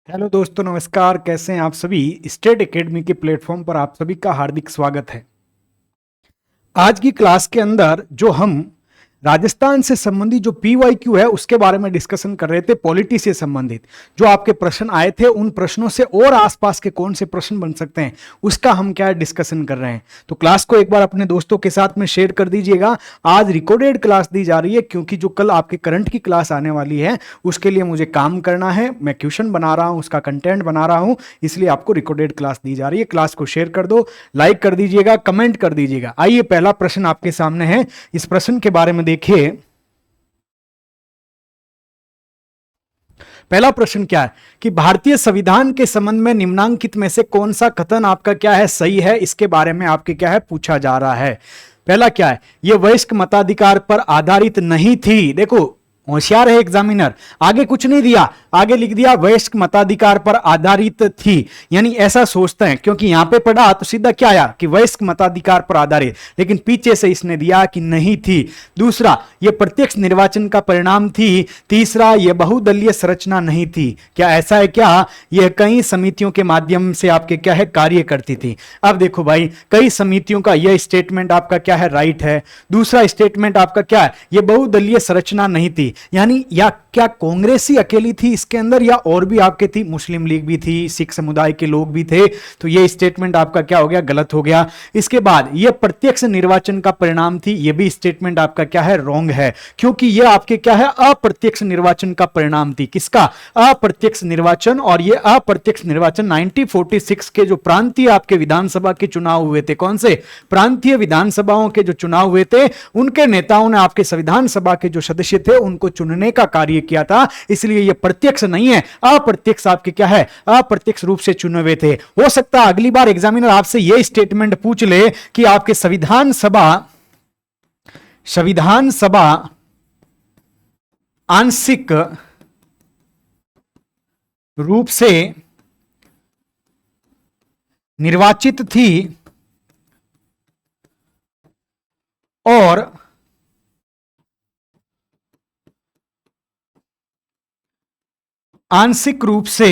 Hello दोस्तों, नमस्कार। कैसे हैं आप सभी। स्टेट एकेडमी के प्लेटफॉर्म पर आप सभी का हार्दिक स्वागत है। आज की क्लास के अंदर जो हम राजस्थान से संबंधित जो पीवाईक्यू है उसके बारे में डिस्कशन कर रहे थे, पॉलिटी से संबंधित जो आपके प्रश्न आए थे उन प्रश्नों से और आसपास के कौन से प्रश्न बन सकते हैं उसका हम क्या डिस्कशन कर रहे हैं। तो क्लास को एक बार अपने दोस्तों के साथ में शेयर कर दीजिएगा। आज रिकॉर्डेड क्लास दी जा रही है क्योंकि जो कल आपके करंट की क्लास आने वाली है उसके लिए मुझे काम करना है। मैं क्वेश्चन बना रहा हूं, उसका कंटेंट बना रहा हूं, इसलिए आपको रिकॉर्डेड क्लास दी जा रही है। क्लास को शेयर कर दो, लाइक कर दीजिएगा, कमेंट कर दीजिएगा। आइए, पहला प्रश्न आपके सामने है। इस प्रश्न के बारे में देखिए। पहला प्रश्न क्या है कि भारतीय संविधान के संबंध में निम्नांकित में से कौन सा कथन आपका क्या है सही है, इसके बारे में आपके क्या है पूछा जा रहा है। पहला क्या है, यह वयस्क मताधिकार पर आधारित नहीं थी। देखो, होशियार है एग्जामिनर, आगे कुछ नहीं दिया, आगे लिख दिया वयस्क मताधिकार पर आधारित थी, यानी ऐसा सोचते हैं क्योंकि यहां पे पढ़ा तो सीधा क्या आया कि वयस्क मताधिकार पर आधारित, लेकिन पीछे से इसने दिया कि नहीं थी। दूसरा, यह प्रत्यक्ष निर्वाचन का परिणाम थी। तीसरा, यह बहुदलीय संरचना नहीं थी। क्या ऐसा है क्या, यह कई समितियों के माध्यम से आपके क्या है कार्य करती थी। अब देखो भाई, कई समितियों का यह स्टेटमेंट आपका क्या है राइट है। दूसरा स्टेटमेंट आपका क्या है, यह बहुदलीय संरचना नहीं थी, यानी या क्या कांग्रेस ही अकेली थी इसके अंदर या और भी आपके थी, मुस्लिम लीग भी थी, सिख समुदाय के लोग भी थे। तो यह स्टेटमेंट आपका क्या हो गया, गलत हो गया। इसके बाद यह प्रत्यक्ष निर्वाचन का परिणाम थी, यह भी स्टेटमेंट आपका क्या है रॉन्ग है, क्योंकि यह आपके क्या है अप्रत्यक्ष निर्वाचन का परिणाम थी। किसका, अप्रत्यक्ष निर्वाचन। और यह अप्रत्यक्ष निर्वाचन 1946 के जो प्रांतीय आपके विधानसभा के चुनाव हुए थे, कौन से प्रांतीय विधानसभाओं के जो चुनाव हुए थे, उनके नेताओं ने आपके संविधान सभा के जो सदस्य थे उनको चुनने का कार्य किया था। इसलिए यह प्रत्यक्ष नहीं है, अप्रत्यक्ष आपके क्या है अप्रत्यक्ष रूप से चुने हुए थे। हो सकता है अगली बार एग्जामिनर आपसे यह स्टेटमेंट पूछ ले कि आपके संविधान सभा आंशिक रूप से निर्वाचित थी और आंशिक रूप से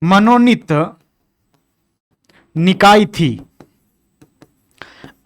मनोनीत निकाय थी।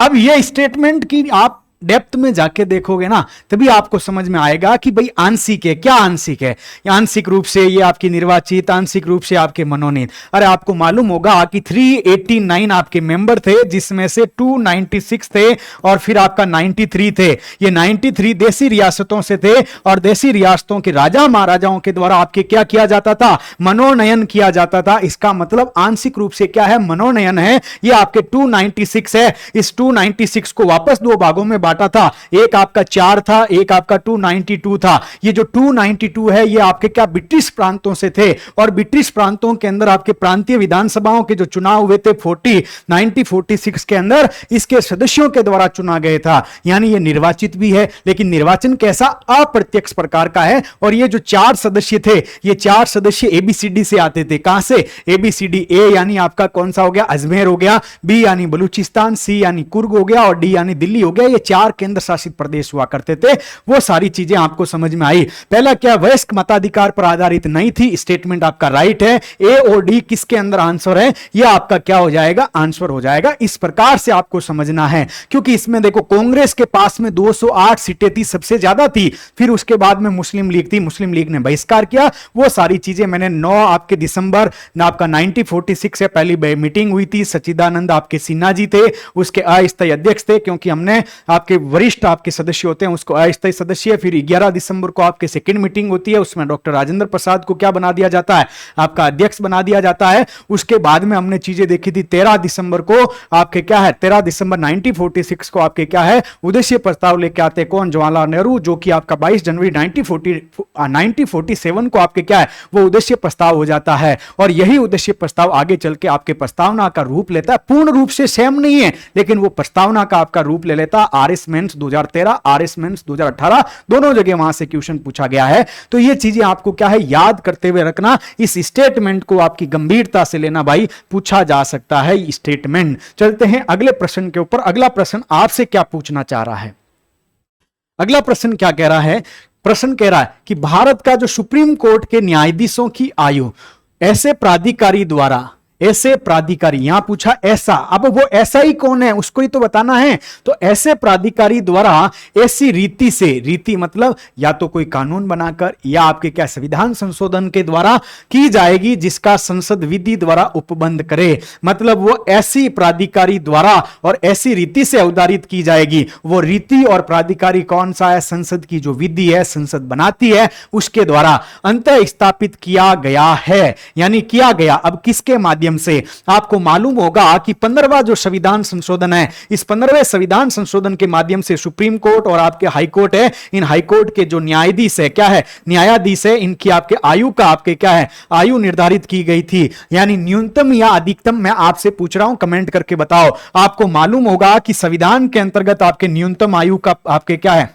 अब यह स्टेटमेंट की आप डेप्थ में जाके देखोगे ना तभी आपको समझ में आएगा कि भाई आंशिक है, क्या आंशिक है, आंशिक रूप से ये आपकी निर्वाचित, आंशिक रूप से आपके मनोनीत। अरे आपको मालूम होगा कि 389 आपके मेंबर थे जिसमें से 296 थे और फिर आपका 93 थे। ये 93 देसी रियासतों से थे और देसी रियासतों के राजा महाराजाओं के द्वारा आपके क्या किया जाता था, मनोनयन किया जाता था। इसका मतलब आंशिक रूप से क्या है, मनोनयन है। ये आपके 296 है। इस 296 को वापस दो भागों में बांटा था, एक आपका 4 था, एक आपका 292 था। ये जो 292 है ये आपके क्या ब्रिटिश प्रांतों से थे और ब्रिटिश प्रांतों के अंदर आपके प्रांतीय विधानसभाओं के जो चुनाव हुए थे 1946 के अंदर इसके सदस्यों के द्वारा चुना गया था, यानी ये निर्वाचित भी है। लेकिन निर्वाचन कैसा, अप्रत्यक्ष प्रकार का है। और ये जो 4 सदस्य थे, ये 4 सदस्य एबीसीडी से आते थे। कहां से, एबीसीडी। ए यानी आपका कौन सा हो गया, अजमेर हो गया। बी यानी बलूचिस्तान, सी यानी कुर्ग हो गया और डी यानी दिल्ली हो गया। ये 4 केंद्र शासित प्रदेश हुआ करते थे। वो सारी चीजें आपको समझ में आई। पहला क्या, वयस्क मताधिकार पर आधारित नहीं थी, स्टेटमेंट आपका राइट है। ए और डी किसके अंदर आंसर है, यह आपका क्या हो जाएगा, आंसर हो जाएगा। इस प्रकार से आपको समझना है, क्योंकि इसमें देखो कांग्रेस के पास में 208 सीटें थी, सबसे ज्यादा थी। फिर उसके बाद में मुस्लिम लीग थी, मुस्लिम लीग ने बहिष्कार किया। वो सारी चीजें मैंने 9 आपके दिसंबर आपका 1946 से पहली मीटिंग हुई थी। सच्चिदानंद आपके सिन्हा जी थे, उसके अस्थायी अध्यक्ष थे, क्योंकि हमने आपके वरिष्ठ आपके सदस्य होते हैं उसको अस्थायी सदस्य। फिर 11 दिसंबर को आपके सेकंड मीटिंग होती है, उसमें डॉक्टर राजेंद्र प्रसाद को क्या बना दिया जाता है, आपका अध्यक्ष बना दिया जाता है। उसके बाद में हमने चीजें देखी थी 13 दिसंबर को आपके क्या है, 13 दिसंबर 1946 को आपके क्या है उद्देश्य प्रस्ताव लेके आते कौन, जवाहरलाल नेहरू, जो कि आपका 22 जनवरी 1947 को आपके क्या है वो उद्देश्य प्रस्ताव हो जाता है। और यही उद्देश्य प्रस्ताव आगे चल के आपके प्रस्तावना का रूप लेता है। पूर्ण रूप से सेम नहीं है लेकिन वो प्रस्तावना का आपका रूप ले लेता है। आरएस मेंस 2013, आरएस मेंस 2018 दोनों जगह वहां से क्वेश्चन पूछा गया है। तो ये चीजें आपको क्या है याद करते हुए रखना। इस स्टेटमेंट को आपकी गंभीरता से लेना भाई, पूछा जा सकता है स्टेटमेंट। चलते हैं अगले प्रश्न के ऊपर। अगला प्रश्न आपसे क्या पूछना चाह रहा है, अगला प्रश्न क्या कह रहा है, प्रश्न कह रहा है कि भारत का जो सुप्रीम कोर्ट के न्यायाधीशों की आयु ऐसे प्राधिकारी द्वारा, ऐसे प्राधिकारी, यहां पूछा ऐसा, अब वो ऐसा ही कौन है उसको ही तो बताना है। तो ऐसे प्राधिकारी द्वारा ऐसी रीति से, रीति मतलब या तो कोई कानून बनाकर या आपके क्या संविधान संशोधन के द्वारा की जाएगी जिसका संसद विधि द्वारा उपबंध करे। मतलब वो ऐसी प्राधिकारी द्वारा और ऐसी रीति से अवधारित की जाएगी। वो रीति और प्राधिकारी कौन सा है? संसद की जो विधि है, संसद बनाती है, उसके द्वारा अंतः स्थापित किया गया है, यानी किया गया। अब किसके माध्यम से? आपको मालूम होगा कि 15वां जो संविधान संशोधन है, इस 15वें संविधान संशोधन के माध्यम से सुप्रीम कोर्ट और आपके हाई कोर्ट है, इन हाई कोर्ट के जो न्यायाधीश है, क्या है? न्यायाधीश है, इनकी आपके आयु का आपके क्या है? आयु निर्धारित की गई थी, यानी न्यूनतम या अधिकतम। मैं आपसे पूछ रहा हूं, कमेंट करके बताओ। आपको मालूम होगा कि संविधान के अंतर्गत आपके न्यूनतम आयु का आपके क्या है?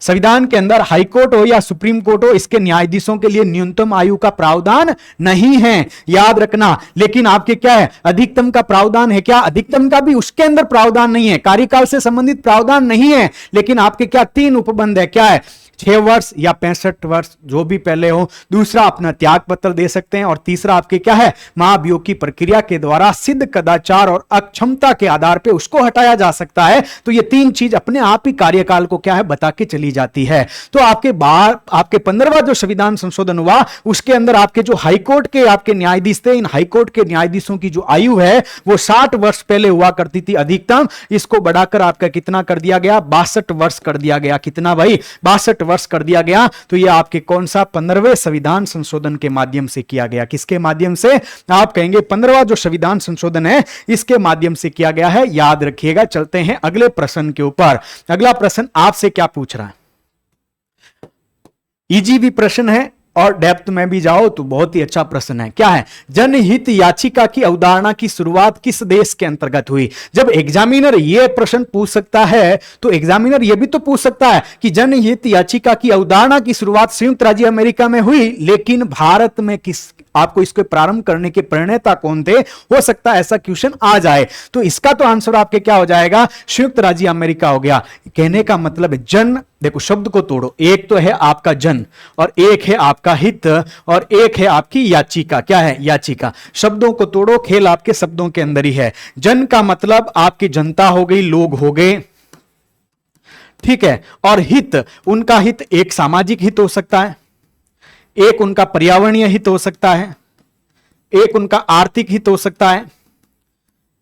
संविधान के अंदर हाई कोर्ट हो या सुप्रीम कोर्ट हो, इसके न्यायाधीशों के लिए न्यूनतम आयु का प्रावधान नहीं है, याद रखना। लेकिन आपके क्या है? अधिकतम का प्रावधान है। क्या अधिकतम का भी उसके अंदर प्रावधान नहीं है, कार्यकाल से संबंधित प्रावधान नहीं है, लेकिन आपके क्या 3 उपबंध है। क्या है? 6 वर्ष या 65 वर्ष, जो भी पहले हो। दूसरा अपना त्याग पत्र दे सकते हैं, और तीसरा आपके क्या है? महाभियोग की प्रक्रिया के द्वारा सिद्ध कदाचार और अक्षमता के आधार पे उसको हटाया जा सकता है। तो ये 3 चीज अपने आप ही कार्यकाल को क्या है? बता के चली जाती है। तो आपके बाहर आपके 15वां जो संविधान संशोधन हुआ, उसके अंदर आपके जो हाईकोर्ट के आपके न्यायाधीश थे, इन हाईकोर्ट के न्यायाधीशों की जो आयु है वो 60 वर्ष पहले हुआ करती थी अधिकतम। इसको बढ़ाकर आपका कितना कर दिया गया? 62 वर्ष कर दिया गया। कितना भाई? 62 वर्ष कर दिया गया। तो यह आपके कौन सा? 15वें संविधान संशोधन के माध्यम से किया गया। किसके माध्यम से? आप कहेंगे 15वां जो संविधान संशोधन है, इसके माध्यम से किया गया है। याद रखिएगा। चलते हैं अगले प्रश्न के ऊपर। अगला प्रश्न आपसे क्या पूछ रहा है? इजी भी प्रश्न है और डेप्थ में भी जाओ तो बहुत ही अच्छा प्रश्न है। क्या है? जनहित याचिका की अवधारणा की शुरुआत किस देश के अंतर्गत हुई? जब एग्जामिनर यह प्रश्न पूछ सकता है तो एग्जामिनर यह भी तो पूछ सकता है कि जनहित याचिका की अवधारणा की शुरुआत संयुक्त राज्य अमेरिका में हुई, लेकिन भारत में किस? आपको इसको प्रारंभ करने के प्रणेता कौन थे? हो सकता है ऐसा क्वेश्चन आ जाए। तो इसका तो आंसर आपके क्या हो जाएगा? संयुक्त राज्य अमेरिका हो गया। कहने का मतलब है जन, देखो शब्द को तोड़ो, एक तो है आपका जन और एक है आपका हित और एक है आपकी याचिका। क्या है? याचिका। शब्दों को तोड़ो, खेल आपके शब्दों के अंदर ही है। जन का मतलब आपकी जनता हो गई, लोग हो गए, ठीक है। और हित, उनका हित एक सामाजिक हित हो सकता है, एक उनका पर्यावरणीय हित हो सकता है, एक उनका आर्थिक हित हो सकता है,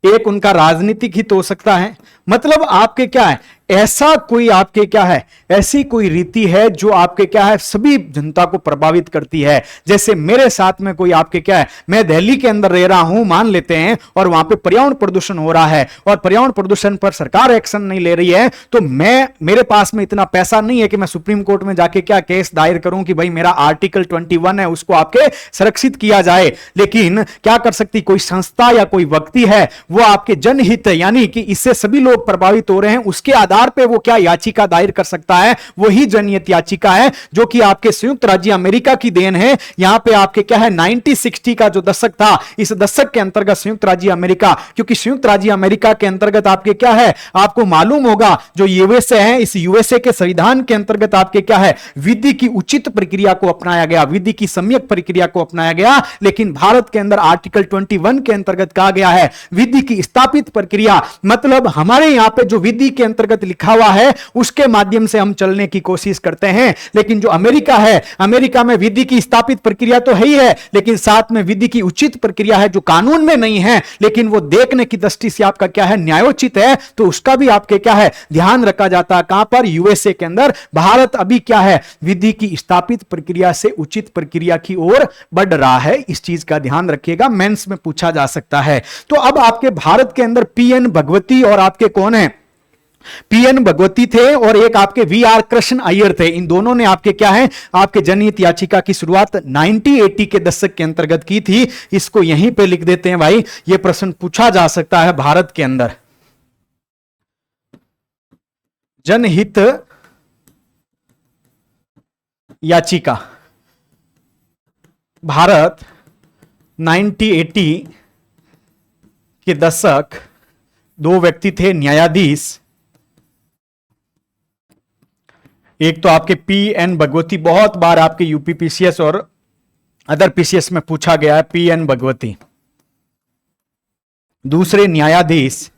एक उनका राजनीतिक हित हो सकता है। मतलब आपके क्या है? ऐसा कोई आपके क्या है? ऐसी कोई रीति है जो आपके क्या है? सभी जनता को प्रभावित करती है। जैसे मेरे साथ में कोई आपके क्या है? मैं दिल्ली के अंदर रह रहा हूं मान लेते हैं, और वहां पे पर्यावरण प्रदूषण हो रहा है और पर्यावरण प्रदूषण पर सरकार एक्शन नहीं ले रही है, तो मेरे पास में इतना पैसा नहीं है कि मैं सुप्रीम कोर्ट में जाके क्या केस दायर करूं कि भाई मेरा आर्टिकल 21 है उसको आपके संरक्षित किया जाए। लेकिन क्या कर सकती कोई संस्था या कोई व्यक्ति है, वो आपके जनहित है, यानी कि इससे सभी लोग प्रभावित हो रहे हैं, उसके आधार पे वो क्या याचिका दायर कर सकता है। वही जनहित याचिका है जो कि आपके संयुक्त राज्य अमेरिका की देन है। यहां पे आपके क्या है? 1960 का जो दशक था, इस दशक के अंतर्गत संयुक्त राज्य अमेरिका, क्योंकि संयुक्त राज्य अमेरिका के अंतर्गत आपके क्या है? आपको मालूम होगा जो यूएसए है, इस यूएसए के संविधान के अंतर्गत आपके क्या है? विधि की उचित प्रक्रिया को अपनाया गया, विधि की सम्यक प्रक्रिया को अपनाया गया। लेकिन भारत के अंदर आर्टिकल 21 के अंतर्गत कहा गया है विधि की स्थापित प्रक्रिया। मतलब हमारे यहां पे जो विधि के अंतर्गत लिखा हुआ है उसके माध्यम से हम चलने की कोशिश करते हैं। लेकिन जो अमेरिका है, अमेरिका में विधि की स्थापित प्रक्रिया तो है ही है, लेकिन साथ में विधि की उचित प्रक्रिया है जो कानून में नहीं है, लेकिन वो देखने की दृष्टि से आपका क्या है? न्यायोचित है। तो उसका भी आपके क्या है? ध्यान रखा जाता है। कहां पर? यूएसए के अंदर। भारत अभी क्या है? विधि की स्थापित प्रक्रिया से उचित प्रक्रिया की ओर बढ़ रहा है। इस चीज का ध्यान रखिएगा, मेंस में पूछा जा सकता है। तो अब आपके भारत के अंदर पीएन भगवती और आपके कौन है? पीएन भगवती थे और एक आपके वीआर कृष्ण अय्यर थे। इन दोनों ने आपके क्या है? आपके जनहित याचिका की शुरुआत 1980 के दशक के अंतर्गत की थी। इसको यहीं पे लिख देते हैं भाई, यह प्रश्न पूछा जा सकता है भारत के अंदर। जनहित याचिका भारत 1980 के दशक, 2 व्यक्ति थे न्यायाधीश एक तो आपके पी एन भगवती, बहुत बार आपके यूपी पीसीएस और अदर पीसीएस में पूछा गया है, पी एन भगवती। दूसरे न्यायाधीश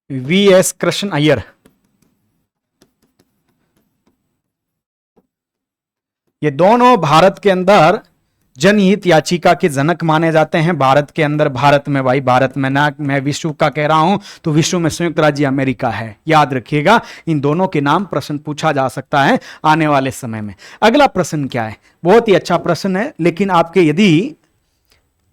वी एस कृष्ण अय्यर, ये दोनों भारत के अंदर जनहित याचिका के जनक माने जाते हैं। भारत के अंदर, भारत में भाई, भारत में ना, मैं विश्व का कह रहा हूं तो विश्व में संयुक्त राज्य अमेरिका है, याद रखिएगा। इन दोनों के नाम प्रश्न पूछा जा सकता है आने वाले समय में। अगला प्रश्न क्या है, बहुत ही अच्छा प्रश्न है, लेकिन आपके यदि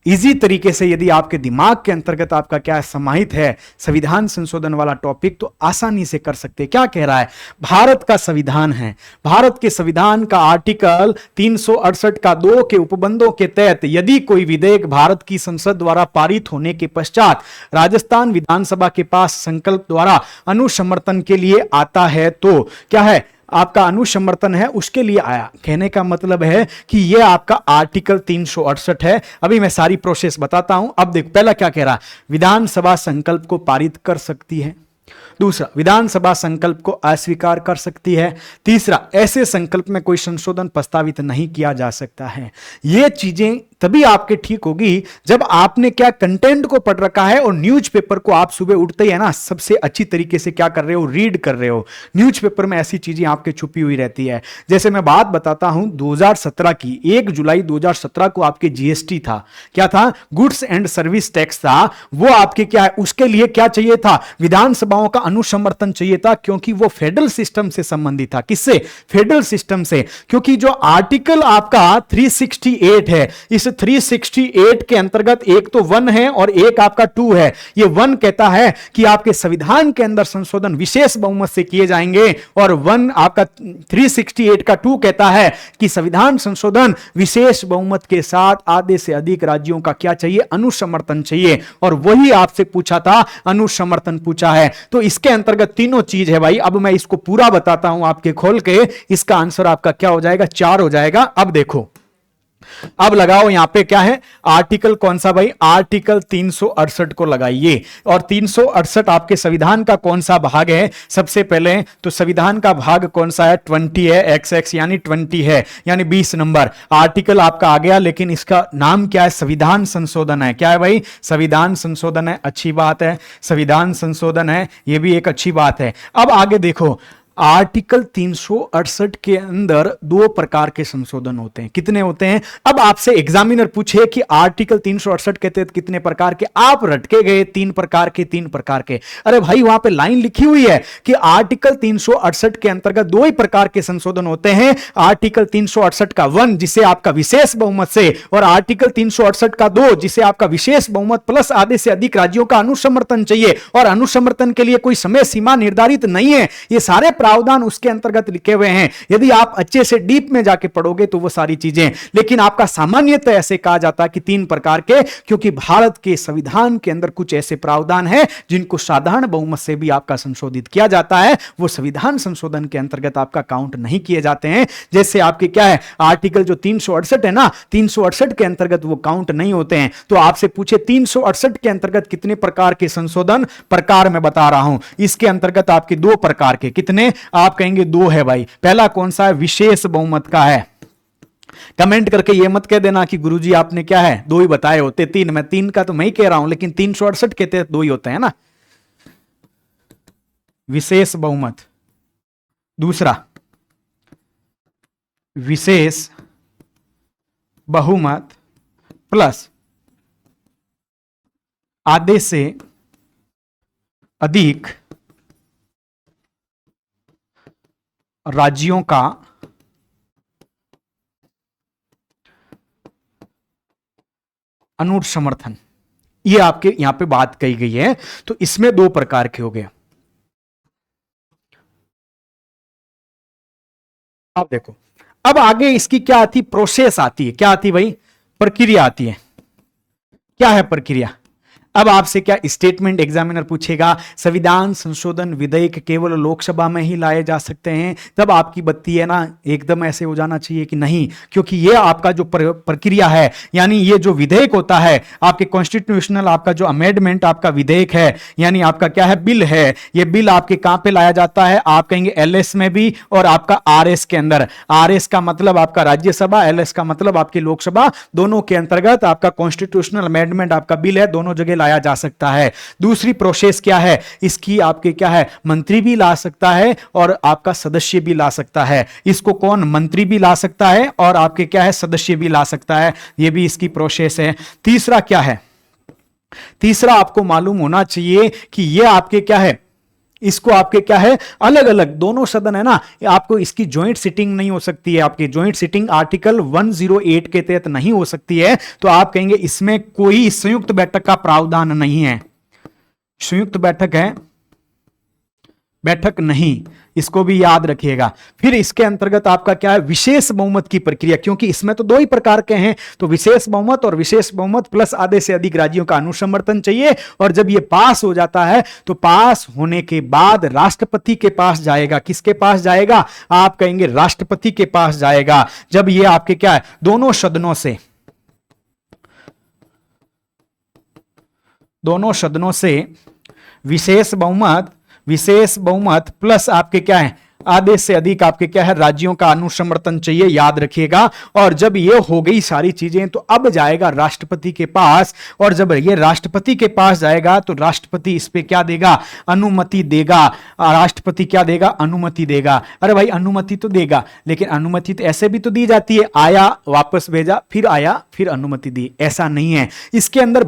इजी तरीके से, यदि आपके दिमाग के अंतर्गत आपका क्या समाहित है संविधान संशोधन वाला टॉपिक, तो आसानी से कर सकते हैं। क्या कह रहा है, भारत का संविधान है, भारत के संविधान का आर्टिकल 368 का 2 के उपबंधों के तहत यदि कोई विधेयक भारत की संसद द्वारा पारित होने के पश्चात राजस्थान विधानसभा के पास संकल्प द्वारा अनुसमर्थन के लिए आता है, तो क्या है, आपका अनुसमर्थन है उसके लिए आया। कहने का मतलब है कि यह आपका आर्टिकल 368 है। अभी मैं सारी प्रोसेस बताता हूं। अब देखो, पहला क्या कह रहा, विधानसभा संकल्प को पारित कर सकती है। दूसरा, विधानसभा संकल्प को अस्वीकार कर सकती है। तीसरा, ऐसे संकल्प में कोई संशोधन प्रस्तावित नहीं किया जा सकता है। ये चीजें तभी आपके ठीक होगी जब आपने क्या कंटेंट को पढ़ रखा है और न्यूज़पेपर को आप सुबह उठते ही है ना सबसे अच्छी तरीके से क्या कर रहे हो, रीड कर रहे हो। न्यूज़पेपर में ऐसी चीजें आपके छुपी हुई रहती है। जैसे मैं बात बताता हूं 2017 की, 1 जुलाई 2017 को आपके जीएसटी था, क्या था, गुड्स एंड सर्विस टैक्स था। वो आपके क्या है, उसके लिए क्या चाहिए था, विधानसभाओं का अनुसमर्थन चाहिए था, क्योंकि वो फेडरल सिस्टम से संबंधित था। किससे, फेडरल सिस्टम से। क्योंकि जो आर्टिकल आपका 368 है, इस 368 के अंतर्गत एक तो 1 है और एक आपका 2 है। ये 1 कहता है कि आपके संविधान के अंदर संशोधन विशेष बहुमत से किए जाएंगे, और 1 आपका 368 का 2 कहता है कि संविधान संशोधन विशेष बहुमत के साथ आधे से अधिक राज्यों का क्या चाहिए, अनुसमर्थन चाहिए। और वही आपसे पूछा था, अनुसमर्थन पूछा है। तो इसके अंतर्गत तीनों चीज है भाई। अब मैं इसको पूरा बताता हूं आपके खोल के, इसका आंसर आपका क्या हो जाएगा, 4 हो जाएगा। अब देखो, अब लगाओ यहां पे क्या है, आर्टिकल कौन सा भाई, आर्टिकल 368 को लगाइए। और 368 आपके संविधान का कौन सा भाग है, सबसे पहले तो संविधान का भाग कौन सा है, 20 है, XX यानी 20 है, यानी 20 नंबर आर्टिकल आपका आ गया। लेकिन इसका नाम क्या है, संविधान संशोधन है। क्या है भाई, संविधान संशोधन है, अच्छी बात है, संविधान संशोधन है, यह भी एक अच्छी बात है। अब आगे देखो, आर्टिकल 368 के अंदर 2 प्रकार के संशोधन होते हैं। कितने होते हैं, अब आपसे एग्जामिनर पूछे कि आर्टिकल 368 के तहत कितने प्रकार के, आप रटके गए 3 प्रकार के, 3 प्रकार के। अरे भाई, वहां पे लाइन लिखी हुई है कि आर्टिकल 368 के अंतर्गत 2 ही प्रकार के संशोधन होते हैं। आर्टिकल 368 का 1 जिसे आपका विशेष बहुमत से, और आर्टिकल 368 का 2 जिसे आपका विशेष बहुमत प्लस आधे से अधिक राज्यों का अनुसमर्थन चाहिए। और अनुसमर्थन के लिए कोई समय सीमा निर्धारित नहीं है, ये सारे प्रावधान उसके अंतर्गत लिखे हुए हैं। यदि आप अच्छे से डीप में जाके पढ़ोगे तो वो सारी चीजें, लेकिन आपका सामान्यतः ऐसे कहा जाता है कि 3 प्रकार के, क्योंकि भारत के संविधान के अंदर कुछ ऐसे प्रावधान हैं जिनको साधारण बहुमत से भी आपका संशोधित किया जाता है, वो संविधान संशोधन के अंतर्गत आपका काउंट नहीं किए जाते हैं। जैसे आपके क्या है, आर्टिकल जो 368 है ना, 368 के अंतर्गत वो काउंट नहीं होते हैं। तो आपसे पूछे 368 के अंतर्गत कितने प्रकार के संशोधन, प्रकार मैं बता रहा हूं, इसके अंतर्गत आपके 2 प्रकार के, कितने, आप कहेंगे 2 है भाई। पहला कौन सा है, विशेष बहुमत का है। कमेंट करके ये मत कह देना कि गुरुजी आपने क्या है 2 ही बताए होते, 3, मैं 3 का तो मैं ही कह रहा हूं, लेकिन 368 के तहत 2 ही होते हैं ना, विशेष बहुमत। दूसरा, विशेष बहुमत प्लस आधे से अधिक राज्यों का अनुसमर्थन, ये आपके यहां पे बात कही गई है। तो इसमें 2 प्रकार के हो गए। अब देखो, अब आगे इसकी क्या आती, प्रोसेस आती है। क्या आती भाई, प्रक्रिया आती है। क्या है प्रक्रिया, अब आपसे क्या स्टेटमेंट एग्जामिनर पूछेगा, संविधान संशोधन विधेयक केवल लोकसभा में ही लाए जा सकते हैं, तब आपकी बत्ती है ना एकदम ऐसे हो जाना चाहिए कि नहीं, क्योंकि ये आपका जो प्रक्रिया है, यानी ये जो विधेयक होता है आपके कॉन्स्टिट्यूशनल, आपका जो अमेंडमेंट आपका विधेयक है, यानी आपका क्या है बिल है, ये बिल आपके कहां पे लाया जाता है, आप कहेंगे एलएस में भी और आपका आरएस के अंदर। आरएस का मतलब आपका राज्यसभा, एलएस का मतलब आपकी लोकसभा, दोनों के अंतर्गत आपका कॉन्स्टिट्यूशनल अमेंडमेंट आपका बिल है, दोनों जगह लाया जा सकता है। दूसरी प्रोसेस क्या है इसकी, आपके क्या है मंत्री भी ला सकता है और आपका सदस्य भी ला सकता है। इसको कौन, मंत्री भी ला सकता है और आपके क्या है सदस्य भी ला सकता है, यह भी इसकी प्रोसेस है। तीसरा क्या है, तीसरा आपको मालूम होना चाहिए कि यह आपके क्या है, इसको आपके क्या है अलग अलग दोनों सदन है ना, आपको इसकी ज्वाइंट सिटिंग नहीं हो सकती है, आपकी ज्वाइंट सिटिंग आर्टिकल 108 के तहत नहीं हो सकती है, तो आप कहेंगे इसमें कोई संयुक्त बैठक का प्रावधान नहीं है, संयुक्त बैठक है, बैठक नहीं, इसको भी याद रखिएगा। फिर इसके अंतर्गत आपका क्या है विशेष बहुमत की प्रक्रिया, क्योंकि इसमें तो दो ही प्रकार के हैं, तो विशेष बहुमत और विशेष बहुमत प्लस आधे से अधिक राज्यों का अनुसमर्थन चाहिए, और जब ये पास हो जाता है तो पास होने के बाद राष्ट्रपति के पास जाएगा। किसके पास जाएगा, आप कहेंगे राष्ट्रपति के पास जाएगा। जब ये आपके क्या है दोनों सदनों से विशेष बहुमत प्लस आपके क्या है आधे से अधिक आपके क्या है राज्यों का अनुसमर्थन चाहिए, याद रखिएगा। और जब ये हो गई सारी चीजें तो अब जाएगा राष्ट्रपति के पास, और जब ये राष्ट्रपति के पास जाएगा तो राष्ट्रपति इस पे क्या देगा, अनुमति देगा। राष्ट्रपति क्या देगा, अनुमति देगा। अरे भाई अनुमति तो देगा, लेकिन अनुमति तो ऐसे भी तो दी जाती है, आया वापस भेजा, फिर आया फिर अनुमति दी, ऐसा नहीं है। इसके अंदर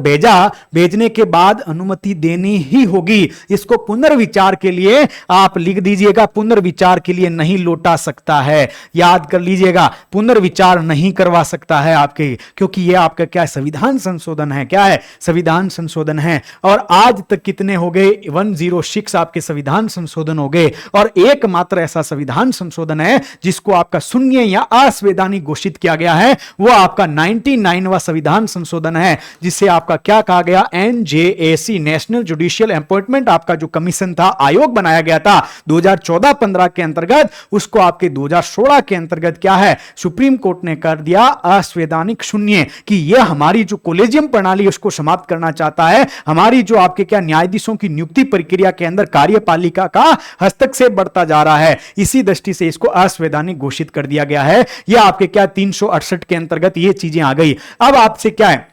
भेजने के बाद अनुमति देनी ही होगी। इसको पुनर्विचार के लिए आप लिख दीजिएगा, पुनर्विचार के लिए नहीं लौटा सकता है, याद कर लीजिएगा, पुनर्विचार नहीं करवा सकता है आपके, क्योंकि यह आपका क्या है संविधान संशोधन है। क्या है, संविधान संशोधन है। और आज तक कितने हो गए, 106 आपके संविधान संशोधन हो गए, और एकमात्र ऐसा संविधान संशोधन है जिसको आपका शून्य या असंवैधानिक घोषित किया गया है, वो आपका 99वां संविधान संशोधन है, जिसे आपका क्या कहा गया, NJAC नेशनल जुडिशियल अपॉइंटमेंट आपका जो कमीशन था, आयोग बनाया गया था 2014-15 के अंतर्गत, उसको आपके 2016 के अंतर्गत क्या है सुप्रीम कोर्ट ने कर दिया असंवैधानिक शून्य, कि यह हमारी जो कॉलेजियम प्रणाली उसको समाप्त करना चाहता है। हमारी जो आपके क्या न्यायाधीशों की नियुक्ति प्रक्रिया के अंदर कार्यपालिका का हस्तक्षेप बढ़ता जा रहा है, इसी दृष्टि से इसको असंवैधानिक घोषित कर दिया गया है। यह आपके क्या 368 के अंतर्गत ये चीजें आ गई। अब आपसे क्या है,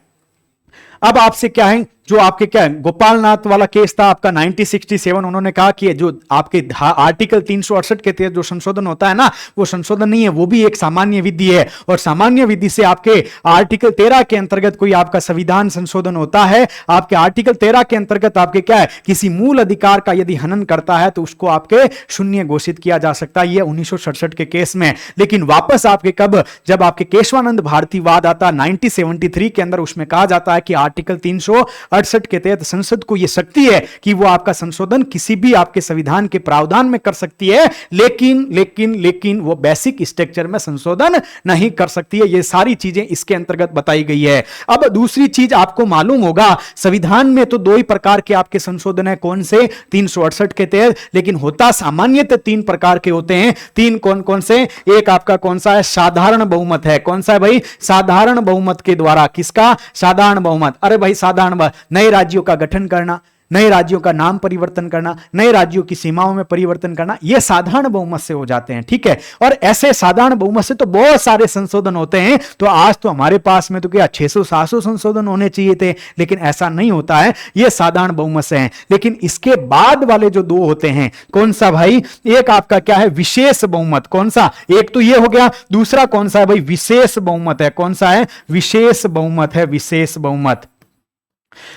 अब आपसे क्या है, जो आपके क्या गोपालनाथ वाला केस था आपका 1967, उन्होंने कहा कि जो आपके आर्टिकल 368 के तहत जो संशोधन होता है ना, वो संशोधन नहीं है, वो भी एक सामान्य विधि है, और सामान्य विधि से आपके आर्टिकल 13 के अंतर्गत कोई आपका संविधान संशोधन होता है, आपके आर्टिकल 13 के अंतर्गत आपके क्या है किसी मूल अधिकार का यदि हनन करता है तो उसको आपके शून्य घोषिट किया जा सकता है, ये 1967 के केस में। लेकिन वापस आपके कब, जब आपके केशवानंद भारती वाद आता 1973 के अंदर, उसमें कहा जाता है कि आर्टिकल 368 के तहत संसद को यह शक्ति है कि वो आपका संशोधन किसी भी आपके संविधान के प्रावधान में कर सकती है, लेकिन वो बेसिक स्ट्रक्चर में संशोधन नहीं कर सकती है। ये सारी चीजें इसके अंतर्गत बताई गई है। अब दूसरी चीज आपको मालूम होगा, संविधान में तो दो ही प्रकार के आपके संशोधन है, कौन से, 368 के तहत, लेकिन होता सामान्यतः 3 प्रकार के होते हैं। 3 कौन कौन से, एक आपका कौन सा है, साधारण बहुमत है। कौन सा है भाई, साधारण बहुमत के द्वारा, किसका, साधारण बहुमत। अरे भाई साधारण नए राज्यों का गठन करना, नए राज्यों का नाम परिवर्तन करना, नए राज्यों की सीमाओं में परिवर्तन करना, यह साधारण बहुमत से हो जाते हैं, ठीक है। और ऐसे साधारण बहुमत से तो बहुत सारे संशोधन होते हैं। तो आज तो हमारे पास में तो क्या 600-700 संशोधन होने चाहिए थे, लेकिन ऐसा नहीं होता है, यह साधारण बहुमत से हैं। लेकिन इसके बाद वाले जो 2 होते हैं, कौन सा भाई, एक आपका क्या है विशेष बहुमत। कौन सा, एक तो यह हो गया, दूसरा कौन सा है भाई, विशेष बहुमत है। कौन सा है, विशेष बहुमत है, विशेष बहुमत।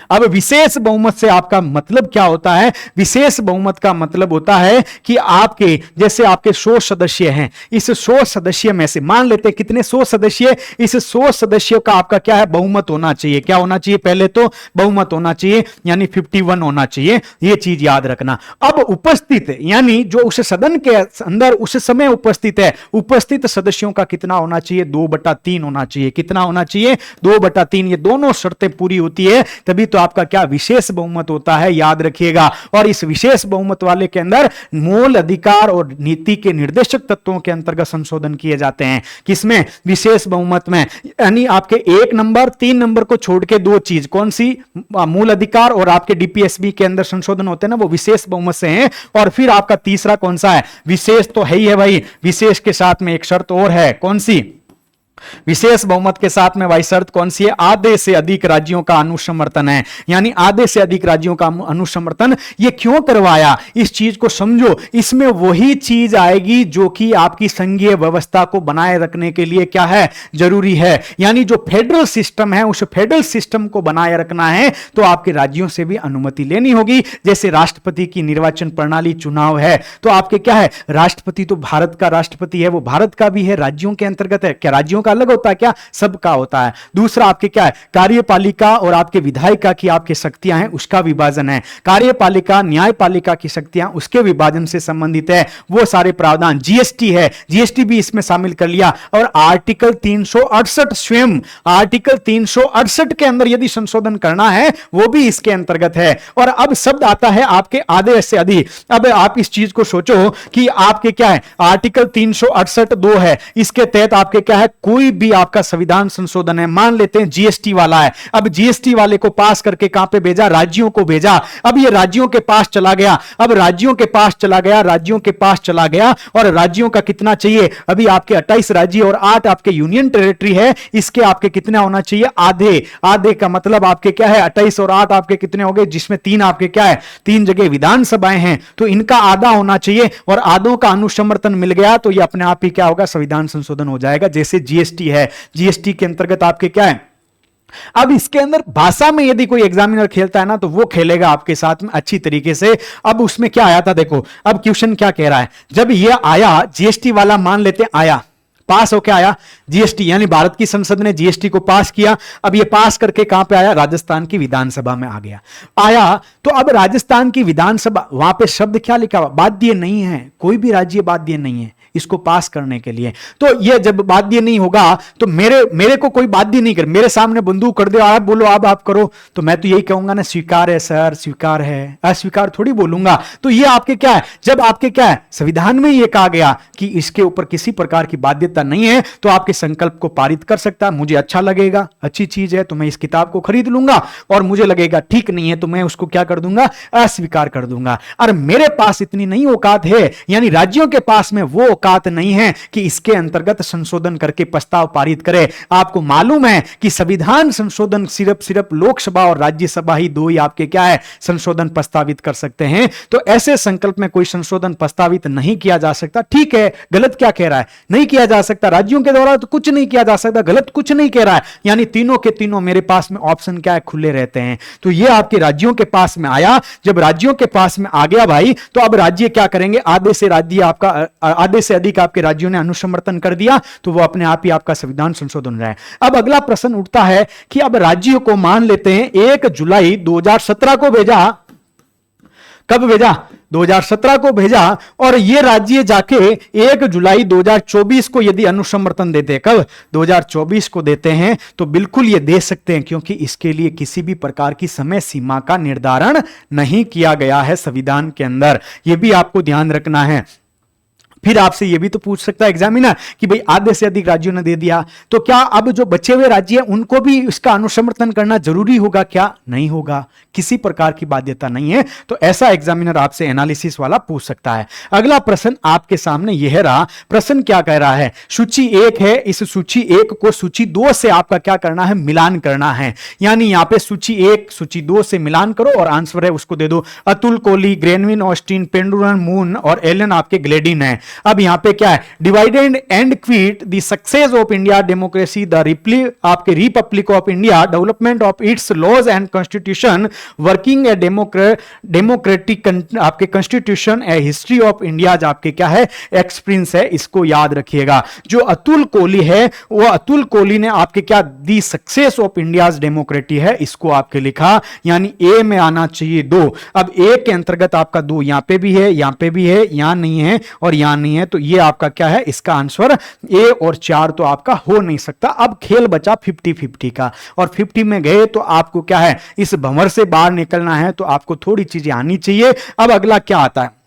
अब विशेष बहुमत से आपका मतलब क्या होता है, विशेष बहुमत का मतलब होता है कि आपके जैसे आपके 100 सदस्य हैं, इस 100 सदस्य में से मान लेते हैं कितने, 100 सदस्य, इस 100 सदस्यों का आपका क्या है बहुमत होना चाहिए। क्या होना चाहिए, पहले तो बहुमत होना चाहिए, यानी 51 होना चाहिए, यह चीज याद रखना। अब उपस्थित यानी जो उस सदन के अंदर उस समय उपस्थित है, उपस्थित सदस्यों का कितना होना चाहिए, 2/3 होना चाहिए। कितना होना चाहिए, 2/3। ये दोनों शर्तें पूरी होती है तभी तो आपका क्या विशेष बहुमत होता है, याद रखिएगा। और इस विशेष बहुमत वाले के अंदर मूल अधिकार और नीति के निर्देशक तत्वों के अंतर्गत संशोधन किए जाते हैं। किसमें? विशेष बहुमत में। यानी आपके 1 नंबर 3 नंबर को छोड़ के 2 चीज, कौन सी? मूल अधिकार और आपके डीपीएसबी के अंदर संशोधन होते हैं ना, वो विशेष बहुमत से हैं। और फिर आपका तीसरा कौन सा है? विशेष तो है ही है भाई, विशेष के साथ में एक शर्त और है, कौन सी? विशेष बहुमत के साथ में भाई शर्त कौन सी है? आधे से अधिक राज्यों का अनुसमर्थन है। यानी आधे से अधिक राज्यों का अनुसमर्थन। ये क्यों करवाया, इस चीज को समझो। इसमें वही चीज आएगी जो कि आपकी संघीय व्यवस्था को बनाए रखने के लिए क्या है, जरूरी है। यानी जो फेडरल सिस्टम है, उस फेडरल सिस्टम को बनाए रखना है तो आपके राज्यों से भी अनुमति लेनी होगी। जैसे राष्ट्रपति की निर्वाचन प्रणाली, चुनाव है, तो आपके क्या है, राष्ट्रपति तो भारत का राष्ट्रपति है, वो भारत का भी है, राज्यों के अंतर्गत है। क्या राज्यों अलग होता है? क्या सबका होता है। दूसरा आपके क्या है, कार्यपालिका और आपके विधायिका की आपके शक्तियां हैं, उसका विभाजन है। कार्यपालिका न्यायपालिका की शक्तियां उसके विभाजन से संबंधित है, वो सारे प्रावधान। जीएसटी है, जीएसटी भी इसमें शामिल कर लिया। और आर्टिकल 368 स्वयं, आर्टिकल 368 के अंदर यदि संशोधन करना है वो भी इसके अंतर्गत है। और अब शब्द आता है आपके आधे से अधिक। अब आप इस चीज को सोचो कि आपके क्या है, आर्टिकल 368(2) है, इसके तहत आपके क्या है, कोई भी आपका संविधान संशोधन है, मान लेते हैं जीएसटी वाला है। अब जीएसटी वाले को पास करके कहां पे भेजा? राज्यों को भेजा। अब ये राज्यों के पास चला गया, अब राज्यों के पास चला गया, राज्यों के पास चला गया। और राज्यों का कितना चाहिए? अभी आपके 28 राज्य और 8 आपके यूनियन टेरिटरी है, इसके आपके कितना होना चाहिए? आधे। आधे का मतलब आपके क्या है, 28 और 8 आपके कितने हो गए, जिसमें 3 आपके क्या है, 3 जगह विधानसभाएं हैं, तो इनका आधा होना चाहिए। और आधों का अनुसमर्थन मिल गया तो ये अपने आप ही क्या होगा, संविधान संशोधन हो जाएगा। जैसे जीएसटी है, जीएसटी के अंतर्गत आपके क्या है। अब इसके अंदर भाषा में यदि कोई एग्जामिनर खेलता है ना, तो वो खेलेगा आपके साथ में अच्छी तरीके से। अब उसमें क्या आया था देखो, अब क्वेश्चन क्या कह रहा है, जब ये आया जीएसटी वाला, मान लेते आया, पास होके आया जीएसटी, यानी भारत की संसद ने जीएसटी को पास किया। अब ये पास करके कहां पे आया? राजस्थान की विधानसभा में आ गया। आया तो अब राजस्थान की विधानसभा, वहां पे शब्द क्या लिखा हुआ? बाध्य नहीं है, कोई भी राज्य बाध्य नहीं है इसको पास करने के लिए। तो ये जब बाध्य नहीं होगा तो मेरे को कोई बाध्य नहीं कर, मेरे सामने बंदूक कर दे, आप बोलो अब आप करो, तो मैं तो यही कहूंगा ना, स्वीकार है सर, स्वीकार है, अस्वीकार थोड़ी बोलूंगा। तो ये आपके क्या है, जब आपके क्या है, संविधान में ये कहा गया कि इसके ऊपर किसी प्रकार की बाध्यता नहीं है, तो आपके संकल्प को पारित कर सकता है। मुझे अच्छा लगेगा, अच्छी चीज है, तो मैं इस किताब को खरीद लूंगा, और मुझे लगेगा ठीक नहीं है तो मैं उसको क्या कर दूंगा, अस्वीकार कर दूंगा। और मेरे पास इतनी नहीं औकात है, यानी राज्यों के पास में वो औकात नहीं है कि इसके अंतर्गत संशोधन करके प्रस्ताव पारित करे। आपको मालूम है कि संविधान संशोधन सिर्फ लोकसभा और राज्यसभा ही दो ही आपके क्या है, संशोधन प्रस्तावित कर सकते हैं। तो ऐसे संकल्प में कोई संशोधन प्रस्तावित नहीं किया जा सकता। ठीक है, गलत क्या कह रहा है, नहीं किया जा सकता, राज्यों के द्वारा तो कुछ नहीं किया जा सकता, गलत कुछ नहीं कह रहा है। यानी तीनों के तीनों मेरे पास में ऑप्शन क्या है, खुले रहते हैं। तो ये आपके राज्यों के पास में आया, जब राज्यों के पास में आ गया भाई, तो अब राज्य क्या करेंगे, आधे से राज्य आपका, आधे से अधिक आपके राज्यों ने अनुसमर्थन कर दिया, तो वो अपने आप ही आपका संविधान संशोधन रहा है। अब अगला प्रश्न उठता है कि अब राज्यों को मान लेते हैं 1 जुलाई 2017 को भेजा, कब भेजा, 2017 को भेजा, और ये राज्य जाके 1 जुलाई 2024 को यदि अनुसमर्थन देते हैं, कब, 2024 को देते हैं, तो बिल्कुल ये दे सकते हैं, क्योंकि इसके लिए किसी भी प्रकार की समय सीमा का निर्धारण नहीं किया गया है संविधान के अंदर। यह भी आपको ध्यान रखना है। फिर आपसे यह भी तो पूछ सकता है एग्जामिनर कि भाई आधे से अधिक राज्यों ने दे दिया, तो क्या अब जो बचे हुए राज्य हैं उनको भी इसका अनुसमर्थन करना जरूरी होगा क्या, नहीं होगा, किसी प्रकार की बाध्यता नहीं है। तो ऐसा एग्जामिनर आपसे एनालिसिस वाला पूछ सकता है। अगला प्रश्न आपके सामने यह रहा, प्रश्न क्या कह रहा है, सूची 1 है, इस सूची 1 को सूची 2 से आपका क्या करना है, मिलान करना है। यानी यहां पे सूची 1 सूची 2 से मिलान करो और आंसर है उसको दे दो। Atul Kohli, Granville Austin, Penderel Moon और एलन आपके ग्लेडिन है। अब यहां पे क्या है, divided and quit the success of India democracy, the आपके republic of India, development of its laws and constitution, working a democratic आपके constitution, a history of India आपके क्या है, एक्सपीरियंस है। इसको याद रखिएगा। जो अतुल कोहली है, वो अतुल कोहली ने आपके क्या दी सक्सेस ऑफ इंडियाज डेमोक्रेटी है, इसको आपके लिखा, यानी ए में आना चाहिए 2। अब ए के अंतर्गत आपका 2 यहां पे भी है, यहां पे भी है, यहां नहीं है और यहां नहीं है, तो ये आपका क्या है, इसका आंसर ए और 4 तो आपका हो नहीं सकता। अब खेल बचा 50-50 का, और 50 में गए तो आपको क्या है, इस भंवर से बाहर निकलना है, तो आपको थोड़ी चीजें आनी चाहिए। अब अगला क्या आता है,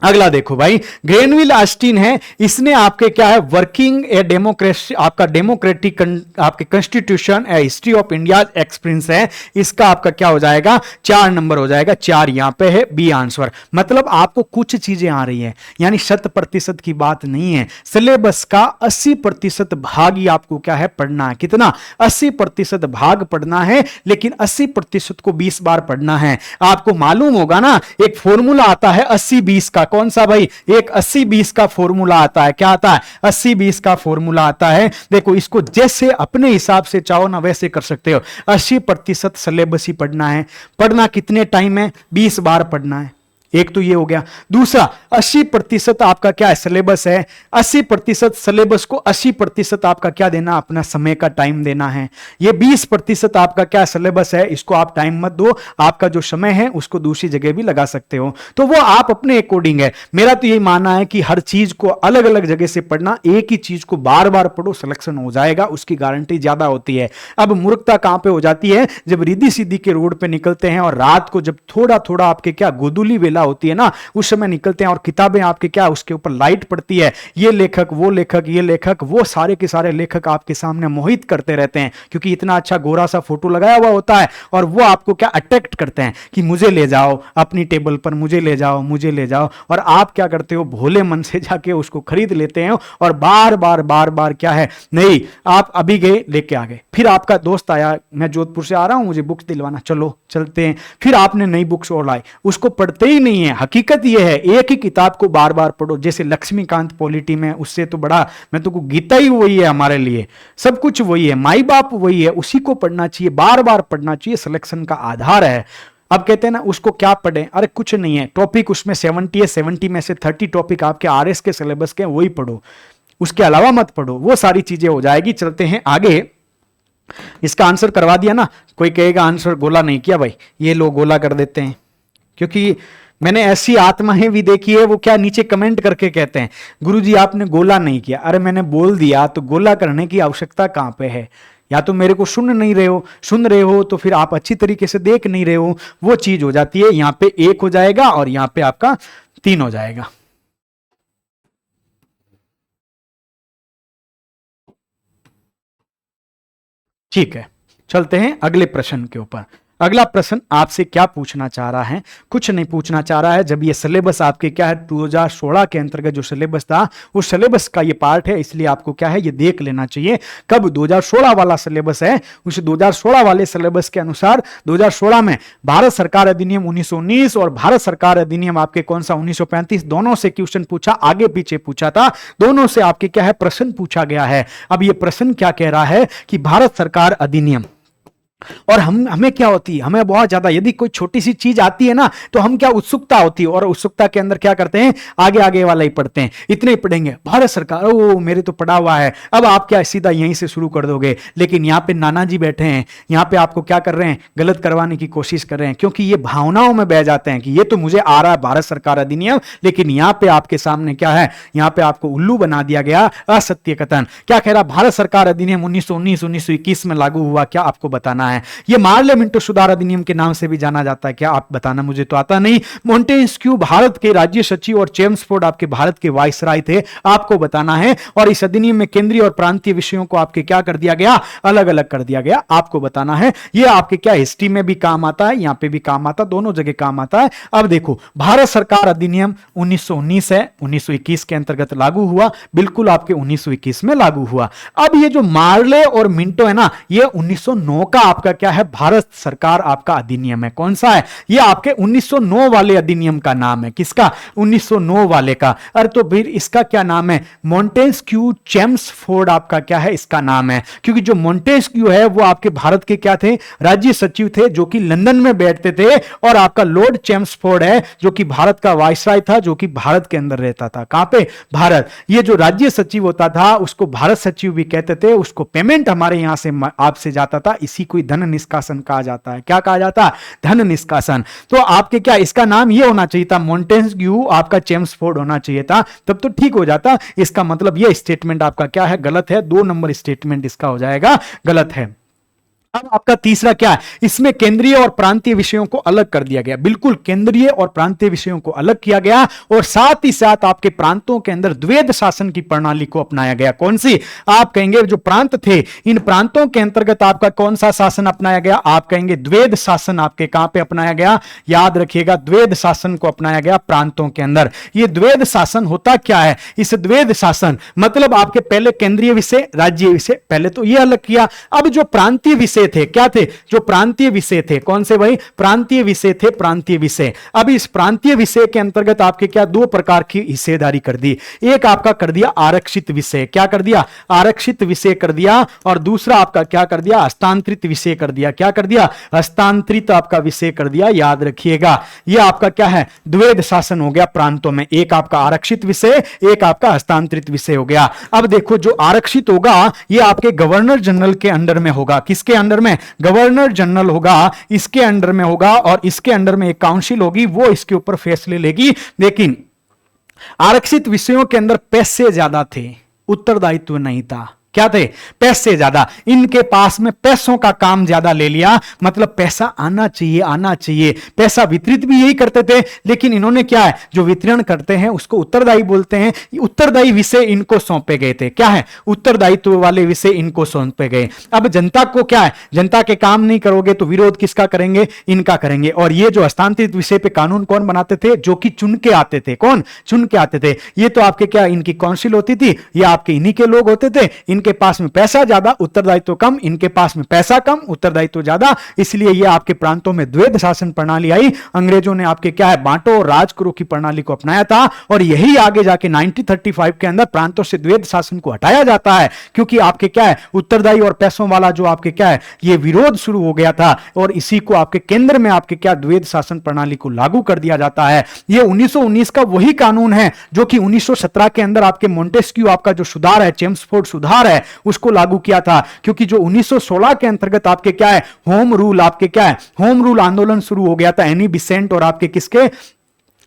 अगला देखो भाई, ग्रेनविल ऑस्टिन है, इसने आपके क्या है, वर्किंग ए डेमोक्रेसी, आपका डेमोक्रेटिक आपके constitution a history of India experience है, इसका आपका क्या हो जाएगा, 4 नंबर हो जाएगा, 4 यहां पे है बी आंसर। मतलब आपको कुछ चीजें आ रही है, यानी 100% की बात नहीं है, सिलेबस का 80% भाग ही आपको क्या है, पढ़ना है। कितना, 80% भाग पढ़ना है, लेकिन 80% को 20 बार पढ़ना है। आपको मालूम होगा ना, एक फॉर्मूला आता है 80-20 का, कौन सा भाई, एक 80-20 का फॉर्मूला आता है। क्या आता है, 80-20 का फॉर्मूला आता है। देखो, इसको जैसे अपने हिसाब से चाहो ना वैसे कर सकते हो। 80% सिलेबस ही पढ़ना है। पढ़ना कितने टाइम है, 20 बार पढ़ना है। एक तो ये हो गया। दूसरा, 80% आपका क्या है, सिलेबस है। 80% सिलेबस को 80% आपका क्या देना, अपना समय का टाइम देना है। ये 20% आपका क्या सिलेबस है, इसको आप टाइम मत दो, आपका जो समय है उसको दूसरी जगह भी लगा सकते हो, तो वो आप अपने अकॉर्डिंग है। मेरा तो यही मानना है कि हर चीज को अलग अलग जगह से पढ़ना, एक ही चीज को बार बार पढ़ो, सिलेक्शन हो जाएगा, उसकी गारंटी ज्यादा होती है। अब मूर्खता कहां पे हो जाती है, जब रिद्धि सिद्धि के रोड पे निकलते हैं और रात को जब थोड़ा थोड़ा आपके क्या गोदुली वेला होती है ना, उस समय निकलते हैं और किताबें आपके क्या, उसके ऊपर लाइट पड़ती है, ये लेखक वो लेखक ये लेखक, वो सारे के सारे लेखक आपके सामने मोहित करते रहते हैं, क्योंकि इतना अच्छा गोरा सा फोटो लगाया हुआ होता है, और वो आपको क्या अट्रैक्ट करते हैं कि मुझे ले जाओ अपनी टेबल पर, मुझे ले जाओ, मुझे ले जाओ। और आप क्या करते हो, भोले मन से जाके उसको खरीद लेते हैं, और बार बार बार बार क्या है, नहीं आप अभी गए लेके आ गए, फिर आपका दोस्त आया, मैं जोधपुर से आ रहा हूं, मुझे बुक्स दिलवाना, चलो चलते हैं, फिर आपने नई बुक्स और लाई, उसको पढ़ते ही नहीं है। हकीकत यह है, एक ही किताब को बार बार पढ़ो, जैसे लक्ष्मीकांत पॉलिटी में, उससे तो बड़ा मैं तो गीता ही वही है हमारे लिए, सब कुछ वही है, माई बाप वही है, उसी को पढ़ना चाहिए, बार बार पढ़ना चाहिए, सिलेक्शन का आधार है। अब कहते हैं ना उसको क्या पढ़ें, अरे कुछ नहीं है, टॉपिक उसमें 70 है, 70 में से 30 टॉपिक आपके आरएस के सिलेबस के, वही पढ़ो, उसके अलावा मत पढ़ो, वो सारी चीजें हो जाएगी। चलते हैं आगे। इसका आंसर करवा दिया ना, कोई कहेगा आंसर गोला नहीं किया भाई, ये लोग गोला कर देते हैं, क्योंकि मैंने ऐसी आत्माएं भी देखी है, वो क्या नीचे कमेंट करके कहते हैं, गुरुजी आपने गोला नहीं किया। अरे मैंने बोल दिया, तो गोला करने की आवश्यकता कहां पे है, या तो मेरे को सुन नहीं रहे हो, सुन रहे हो तो फिर आप अच्छी तरीके से देख नहीं रहे हो, वो चीज हो जाती है। यहां पे 1 हो जाएगा और यहां पे आपका 3 हो जाएगा। ठीक है, चलते हैं अगले प्रश्न के ऊपर। अगला प्रश्न आपसे क्या पूछना चाह रहा है, कुछ नहीं पूछना चाह रहा है। जब ये सिलेबस आपके क्या है 2016 के अंतर्गत जो सिलेबस था, उस सिलेबस का ये पार्ट है, इसलिए आपको क्या है ये देख लेना चाहिए। कब 2016 वाला सिलेबस है, उस 2016 वाले सिलेबस के अनुसार 2016 में भारत सरकार अधिनियम 1919 और भारत सरकार अधिनियम आपके कौन सा 1935, दोनों से क्वेश्चन पूछा, आगे पीछे पूछा था, दोनों से आपके क्या है प्रश्न पूछा गया है। अब ये प्रश्न क्या कह रहा है कि भारत सरकार अधिनियम, और हमें क्या होती है, हमें बहुत ज्यादा, यदि कोई छोटी सी चीज आती है ना तो हम क्या, उत्सुकता होती है, और उत्सुकता के अंदर क्या करते हैं, आगे आगे वाला ही पढ़ते हैं, इतने ही पढ़ेंगे, भारत सरकार, ओ मेरे तो पढ़ा हुआ है। अब आप क्या सीधा यहीं से शुरू कर दोगे, लेकिन यहाँ पे नाना जी बैठे हैं, यहाँ पे आपको क्या कर रहे हैं, गलत करवाने की कोशिश कर रहे हैं, क्योंकि ये भावनाओं में बह जाते हैं कि ये तो मुझे आ रहा है भारत सरकार अधिनियम, लेकिन यहाँ पे आपके सामने क्या है, यहाँ पे आपको उल्लू बना दिया गया, असत्य कथन। क्या कह रहा, भारत सरकार अधिनियम 1919 1921 में लागू हुआ, क्या आपको बताना है। ये मार्ले मिंटो सुधार अधिनियम के नाम से भी जाना जाता है, क्या आप बताना, मुझे तो आता नहीं। मोंटेस्क्यू भारत के राज्य सचिव और चेम्सफोर्ड आपके भारत के वाइसराय थे, आपको बताना है। और इस अधिनियम में केंद्रीय और प्रांतीय विषयों को आपके क्या कर दिया गया, अलग अलग कर दिया गया, आपको बताना है। ये आपके क्या हिस्ट्री में भी काम आता है, यहां पे भी काम आता है, दोनों जगह काम आता है। अब देखो, भारत सरकार अधिनियम 1919 है, 1921 के अंतर्गत लागू हुआ, बिल्कुल आपके 1921 में लागू हुआ। अब ये जो मार्ले और मिंटो है ना, ये 1909 का आपका क्या है, भारत सरकार आपका अधिनियम है। कौन सा है, ये आपके 1909 वाले अधिनियम का नाम है। किसका, 1909 वाले का। अरे तो फिर इसका क्या नाम है, मोंटेस्क्यू चेम्सफोर्ड आपका क्या है, इसका नाम है, क्योंकि जो मोंटेस्क्यू है वो आपके भारत के क्या थे, राज्य सचिव थे, जो कि लंदन में बैठते थे, और आपका लॉर्ड चेम्सफोर्ड है जो कि भारत का वाइसराय था, जो कि भारत के अंदर रहता था। कहां पे, भारत। ये जो राज्य सचिव होता था उसको भारत सचिव भी कहते थे, उसको पेमेंट हमारे यहां से आपसे जाता था, इसी को धन निष्कासन कहा जाता है। क्या कहा जाता है? धन निष्कासन। तो आपके क्या इसका नाम ये होना चाहिए था, मोंटेस्क्यू आपका चेम्सफोर्ड होना चाहिए था, तब तो ठीक हो जाता। इसका मतलब ये स्टेटमेंट आपका क्या है? गलत है। 2 नंबर स्टेटमेंट इसका हो जाएगा, गलत है। अब आपका तीसरा क्या है? इसमें केंद्रीय और प्रांतीय विषयों को अलग कर दिया गया। बिल्कुल केंद्रीय और प्रांतीय विषयों को अलग किया गया और साथ ही साथ आपके प्रांतों के अंदर द्वैध शासन की प्रणाली को अपनाया गया। कौन सी? आप कहेंगे जो प्रांत थे, इन प्रांतों के अंतर्गत आपका कौन सा शासन अपनाया गया? आप कहेंगे द्वैध शासन आपके कहां पे अपनाया गया? याद रखिएगा, द्वैध शासन को अपनाया गया प्रांतों के अंदर। यह द्वैध शासन होता क्या है? इस द्वैध शासन मतलब आपके पहले केंद्रीय विषय, राज्य विषय, पहले तो यह अलग किया। अब जो प्रांतीय विषय थे, क्या थे? जो प्रांतीय विषय थे, कौन से भाई? प्रांतीय विषय थे, प्रांतीय विषय। अब इस प्रांतीय विषय के अंतर्गत आपके क्या 2 प्रकार की हिस्सेदारी कर दी। एक आपका कर दिया आरक्षित विषय, क्या कर दिया? आरक्षित विषय कर दिया। और दूसरा आपका क्या कर दिया? हस्तांतरित विषय कर दिया। क्या कर दिया? हस्तांतरित आपका विषय कर दिया। याद रखिएगा, यह आपका क्या है? द्वैध शासन हो गया प्रांतों में। एक आपका आरक्षित विषय, एक आपका हस्तांतरित विषय हो गया। अब देखो, जो आरक्षित होगा यह आपके गवर्नर जनरल के अंडर में होगा। किसके अंडर में? गवर्नर जनरल होगा, इसके अंडर में होगा। और इसके अंडर में एक काउंसिल होगी, वो इसके ऊपर फैसले लेगी। लेकिन आरक्षित विषयों के अंदर पैसे ज्यादा थे, उत्तरदायित्व नहीं था। क्या थे? पैसे ज्यादा। इनके पास में पैसों का काम ज्यादा ले लिया, मतलब पैसा आना चाहिए, आना चाहिए। पैसा वितरित भी यही करते थे, लेकिन इन्होंने क्या है? जो वितरण करते हैं उसको उत्तरदायी बोलते हैं। उत्तरदायी विषय इनको सौंपे गए थे। क्या है? उत्तरदायित्व वाले विषय इनको सौंपे गए। अब जनता को क्या है? जनता के काम नहीं करोगे तो विरोध किसका करेंगे? इनका करेंगे। और ये जो हस्तांतरित विषय पे कानून कौन बनाते थे? जो कि चुन के आते थे। कौन चुन के आते थे? ये तो आपके क्या, इनकी काउंसिल होती थी, ये आपके इन्हीं के लोग होते थे। इनके पास में पैसा ज्यादा, उत्तरदायित्व कम। इनके पास में पैसा कम, उत्तरदायित्व ज्यादा। इसलिए ये आपके प्रांतों में द्वैध शासन प्रणाली आई। अंग्रेजों ने आपके क्या है? बांटो और राज करो की प्रणाली को अपनाया था। और यही आगे जाके 1935 के अंदर प्रांतों से द्वैध शासन को हटाया जाता है, क्योंकि आपके क्या है? उत्तरदायी और पैसों वाला जो आपके क्या है, ये विरोध शुरू हो गया था। और इसी को आपके केंद्र में आपके क्या, द्वैध शासन प्रणाली को लागू कर दिया जाता है। ये 1919 का वही कानून है जो कि 1917 के अंदर आपके मोंटेस्क्यू आपका जो सुधार है, चेम्सफोर्ड सुधार है, उसको लागू किया था। क्योंकि जो 1916 के अंतर्गत आपके क्या है? होम रूल, आपके क्या है? होम रूल आंदोलन शुरू हो गया था। एनी बिसेंट और आपके किसके?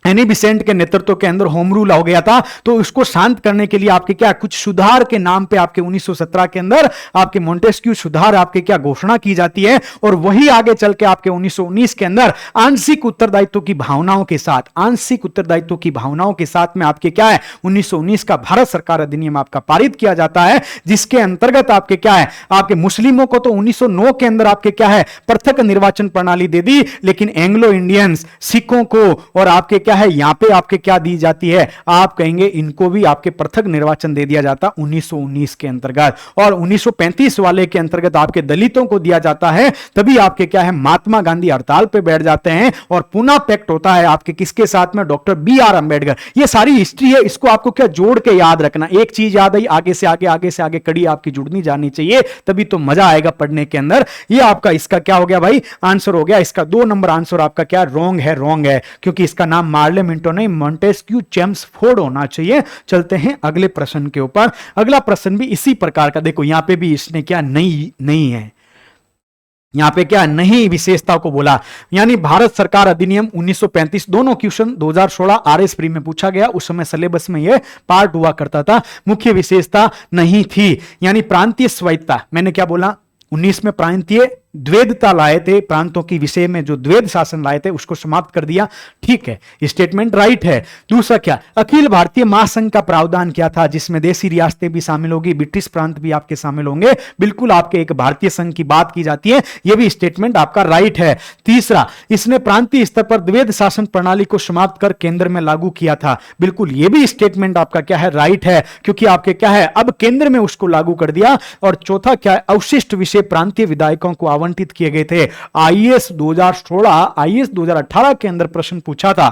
एनी बिसेंट के नेतृत्व के अंदर होम रूल हो गया था। तो उसको शांत करने के लिए आपके क्या, कुछ सुधार के नाम पे आपके 1917 के अंदर आपके मोंटेस्क्यू सुधार आपके क्या घोषणा की जाती है। और वही आगे चल के आपके 1919 के अंदर आंशिक उत्तरदायित्व की भावनाओं के साथ, आंशिक उत्तरदायित्व की भावनाओं के साथ में आपके क्या है, 1919 का भारत सरकार अधिनियम आपका पारित किया जाता है, जिसके अंतर्गत आपके क्या है, आपके मुस्लिमों को तो 1909 के अंदर आपके क्या है, पृथक निर्वाचन प्रणाली दे दी। लेकिन एंग्लो इंडियंस, सिखों को और आपके क्या है, यहां पे आपके क्या दी जाती है, आप कहेंगे इनको भी आपके पृथक निर्वाचन दे दिया जाता 1919 के अंतर्गत। और 1935 वाले के अंतर्गत आपके दलितों को दिया जाता है। तभी आपके क्या है, महात्मा गांधी हड़ताल पे बैठ जाते हैं और पुनः पैक्ट होता है आपके किसके साथ में, डॉक्टर BR अंबेडकर। ये सारी हिस्ट्री है, इसको आपको क्या जोड़ के याद रखना। एक चीज याद आई, आगे से आगे, आगे से आगे कड़ी आपकी जुड़नी जानी चाहिए, तभी तो मजा आएगा पढ़ने के अंदर। ये आपका इसका क्या हो गया भाई, आंसर हो गया। इसका 2 नंबर आंसर आपका क्या, रॉन्ग है, रॉन्ग है, क्योंकि इसका नाम मार्लेमेंटो नहीं, मोंटेस्क्यू चेम्सफोर्ड होना चाहिए। चलते हैं अगले प्रश्न के ऊपर। अगला प्रश्न भी इसी प्रकार का, देखो यहां पे भी इसने क्या नहीं है, यहां पे क्या नई विशेषता को बोला, यानी भारत सरकार अधिनियम 1935। दोनों क्वेश्चन 2016 RS प्री में पूछा गया, उस समय सिलेबस में यह पार्ट हुआ करता था। मुख्य विशेषता नहीं थी, यानी प्रांतीय स्वायत्ता। मैंने क्या बोला, 19 में प्रांतीय द्वैधता लाए थे, प्रांतों की विषय में जो द्वैध शासन लाए थे उसको समाप्त कर दिया, ठीक है, स्टेटमेंट राइट है। दूसरा क्या, अखिल भारतीय महासंघ का प्रावधान क्या था, जिसमें देशी रियासतें भी शामिल होगी, ब्रिटिश प्रांत भी आपके शामिल होंगे, बिल्कुल आपके एक भारतीय संघ की बात की जाती है, यह भी स्टेटमेंट आपका राइट है। तीसरा, इसने प्रांतीय स्तर पर द्वैध शासन प्रणाली को समाप्त कर केंद्र में लागू किया था, बिल्कुल यह भी स्टेटमेंट आपका क्या है, राइट है, क्योंकि आपके क्या है, अब केंद्र में उसको लागू कर दिया। और चौथा क्या है, अवशिष्ट विषय प्रांतीय विधायकों को आवंटित किए गए थे। IAS 2016, IAS 2018 के अंदर प्रश्न पूछा था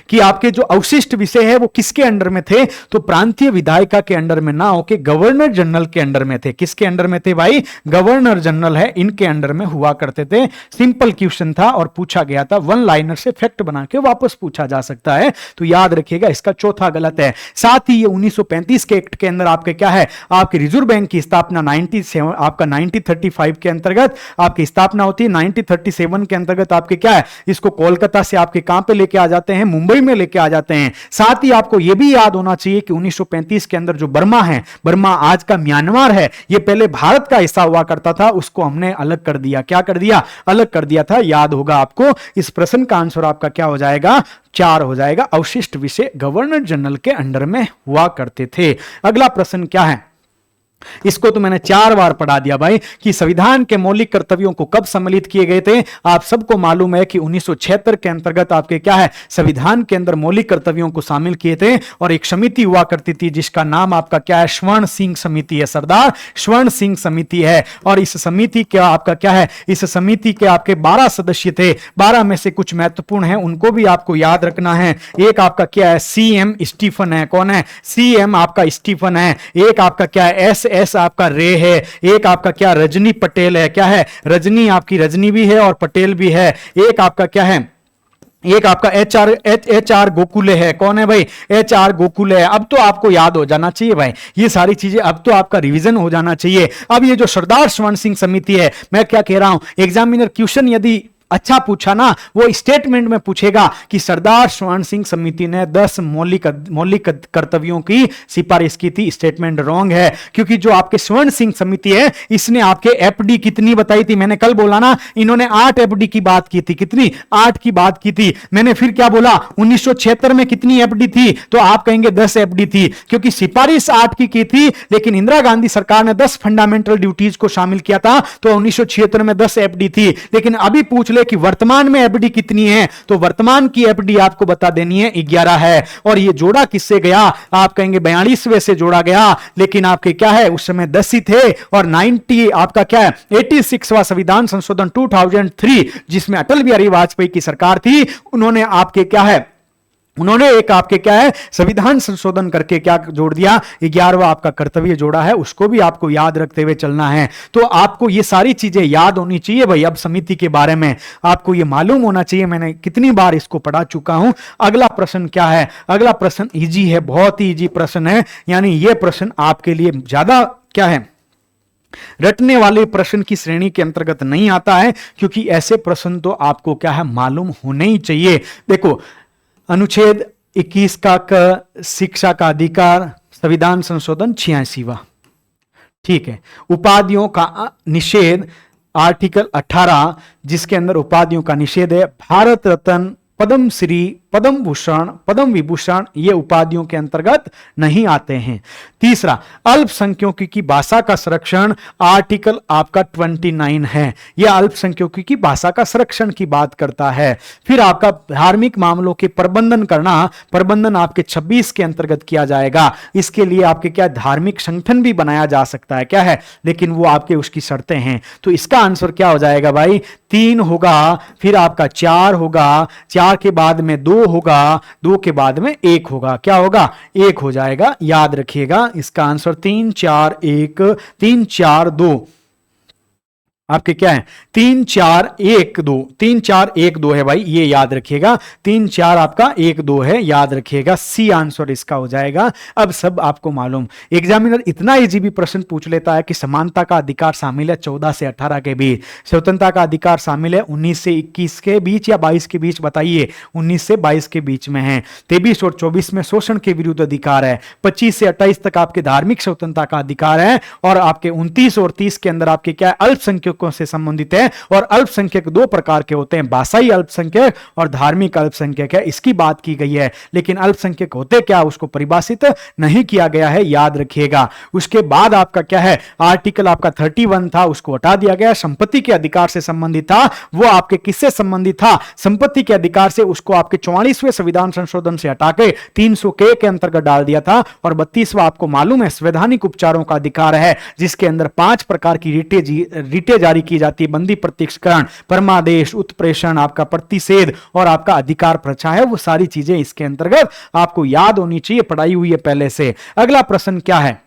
कि आपके जो अवशिष्ट विषय है वो किसके अंडर में थे, तो प्रांतीय विधायिका के अंडर में ना होके गवर्नर जनरल के अंडर में थे। किसके अंडर में थे भाई, गवर्नर जनरल है, इनके अंडर में हुआ करते थे। सिंपल क्वेश्चन था और पूछा गया था, वन लाइनर से फैक्ट बना के वापस पूछा जा सकता है, तो याद रखिएगा इसका चौथा गलत है। साथ ही ये 1935 के एक्ट के अंदर आपके क्या है, आपके रिजर्व बैंक की स्थापना 1935 के अंतर्गत आपकी स्थापना होती है। 1937 के अंतर्गत आपके क्या है, इसको कोलकाता से आपके कहां पे लेके आ जाते हैं, मुंबई में लेके आ जाते हैं। साथ ही आपको यह भी याद होना चाहिए कि 1935 के अंदर जो बर्मा है, बर्मा आज का म्यांमार है, यह पहले भारत का हिस्सा हुआ करता था, उसको हमने अलग कर दिया। क्या कर दिया, अलग कर दिया था, याद होगा आपको। इस प्रश्न का आंसर आपका क्या हो जाएगा, 4 हो जाएगा। अवशिष्ट विषय गवर्नर जनरल के अंडर में हुआ करते थे। अगला प्रश्न क्या है, इसको तो मैंने 4 बार पढ़ा दिया भाई, कि संविधान के मौलिक कर्तव्यों को कब सम्मिलित किए गए थे। आप सबको मालूम है कि 1976 के अंतर्गत आपके क्या है, संविधान के अंदर मौलिक कर्तव्यों को शामिल किए थे, और एक समिति हुआ करती थी जिसका नाम आपका क्या है, स्वर्ण सिंह समिति है, सरदार स्वर्ण सिंह समिति है। और इस समिति का आपका क्या है, इस समिति के आपके 12 सदस्य थे, 12 में से कुछ महत्वपूर्ण हैं, उनको भी आपको याद रखना है। एक आपका क्या है, सीएम स्टीफन है, कौन है, सीएम आपका स्टीफन है। एक आपका क्या है, एस आपका रे है। एक आपका क्या, रजनी पटेल है, क्या है, रजनी आपकी रजनी भी है और पटेल भी है। एक आपका क्या है, एक आपका एच आर गोकुले है, कौन है भाई, एच आर गोकुले है। अब तो आपको याद हो जाना चाहिए भाई, ये सारी चीजें अब तो आपका रिवीजन हो जाना चाहिए। अब ये जो सरदार स्वर्ण सिंह समिति है, मैं क्या कह रहा हूं, एग्जामिनर क्वेश्चन यदि अच्छा पूछा ना, वो स्टेटमेंट में पूछेगा कि सरदार स्वर्ण सिंह समिति ने 10 मौलिक कर्तव्यों की सिफारिश की थी। स्टेटमेंट रॉन्ग है, क्योंकि जो आपके स्वर्ण सिंह समिति है, इसने आपके एफडी कितनी बताई थी, मैंने कल बोला ना, इन्होंने 8 एफडी की बात की थी। कितनी, 8 की बात की थी। मैंने फिर क्या बोला, 1976 में कितनी एफडी थी, तो आप कहेंगे 10 एफडी थी, क्योंकि सिफारिश 8 की थी, लेकिन इंदिरा गांधी सरकार ने 10 फंडामेंटल ड्यूटीज को शामिल किया था, तो 1976 में 10 एफडी थी। लेकिन अभी पूछ कि वर्तमान में एफडी कितनी है, तो वर्तमान की एफडी आपको बता देनी है 11 है। और ये जोड़ा किससे गया, आप कहेंगे 42वें से जोड़ा गया, लेकिन आपके क्या है, उस समय 10 ही थे। और 90 आपका क्या है, 86वां संविधान संशोधन 2003, जिसमें अटल बिहारी वाजपेयी की सरकार थी, उन्होंने आपके क्या है, उन्होंने एक आपके क्या है, संविधान संशोधन करके क्या जोड़ दिया, 11वां आपका कर्तव्य जोड़ा है, उसको भी आपको याद रखते हुए चलना है। तो आपको ये सारी चीजें याद होनी चाहिए भाई। अब समिति के बारे में आपको ये मालूम होना चाहिए, मैंने कितनी बार इसको पढ़ा चुका हूं। अगला प्रश्न क्या है, अगला प्रश्न इजी है, बहुत ही इजी प्रश्न है, यानी ये प्रश्न आपके लिए ज्यादा क्या है, रटने वाले प्रश्न की श्रेणी के अंतर्गत नहीं आता है, क्योंकि ऐसे प्रश्न तो आपको क्या है, मालूम होने ही चाहिए। देखो, अनुच्छेद 21 का शिक्षा का अधिकार, संविधान संशोधन 86वां, ठीक है। उपाधियों का निषेध, आर्टिकल 18, जिसके अंदर उपाधियों का निषेध है। भारत रत्न, पद्म श्री, पद्म भूषण, पद्म विभूषण, ये उपाधियों के अंतर्गत नहीं आते हैं। तीसरा, अल्पसंख्यकों की भाषा का संरक्षण, आर्टिकल आपका 29 है, यह अल्पसंख्यकों की भाषा का संरक्षण की बात करता है। फिर आपका धार्मिक मामलों के प्रबंधन करना, प्रबंधन आपके 26 के अंतर्गत किया जाएगा। इसके लिए आपके क्या, धार्मिक संगठन भी बनाया जा सकता है, क्या है, लेकिन वो आपके उसकी शर्तें हैं। तो इसका आंसर क्या हो जाएगा भाई, 3 होगा, फिर आपका 4 होगा, 4 के बाद में 2 होगा, 2 के बाद में 1 होगा, क्या होगा, 1 हो जाएगा। याद रखिएगा इसका आंसर 3 4 1, 3 4 2 आपके क्या है, 3 4 1 2, 3 4 1 2 है भाई, ये याद रखिएगा। 3 4 आपका 1 2 है, याद रखिएगा। सी आंसर इसका हो जाएगा। अब सब आपको मालूम, एग्जामिनर इतना इजी भी प्रश्न पूछ लेता है कि समानता का अधिकार शामिल है 14 से 18 के बीच, स्वतंत्रता का अधिकार शामिल है 19 से 21 के बीच या 22 के बीच, बताइए 19 से 22 के बीच में है। 23 और 24 में शोषण के विरुद्ध अधिकार है। 25 से 28 तक आपके धार्मिक स्वतंत्रता का अधिकार है, और आपके 29 और 30 के अंदर आपके क्या है, अल्पसंख्यक से संबंधित है। और अल्पसंख्यक 2 प्रकार के होते हैं, भाषाई अल्पसंख्यक और धार्मिक अल्पसंख्यक है, इसकी बात की गई है। लेकिन अल्पसंख्यक होते क्या, उसको परिभाषित नहीं किया गया है, याद रखिएगा। उसके बाद आपका क्या है, आर्टिकल आपका 31 था, उसको हटा दिया गया। संपत्ति के अधिकार से संबंधित था, वो आपके किससे संबंधित था, संपत्ति के अधिकार से, उसको आपके 44वें संविधान संशोधन से हटा के 300 के अंतर्गत डाल दिया था। और 32वां आपको मालूम है, संवैधानिक उपचारों का अधिकार है, जिसके अंदर 5 प्रकार की रिटें जारी की जाती है, बंदी प्रत्यक्षकरण, परमादेश, उत्प्रेषण, आपका प्रतिषेध और आपका अधिकार प्रचा है, वो सारी चीजें इसके अंतर्गत आपको याद होनी चाहिए, पढ़ाई हुई है पहले से। अगला प्रश्न क्या है?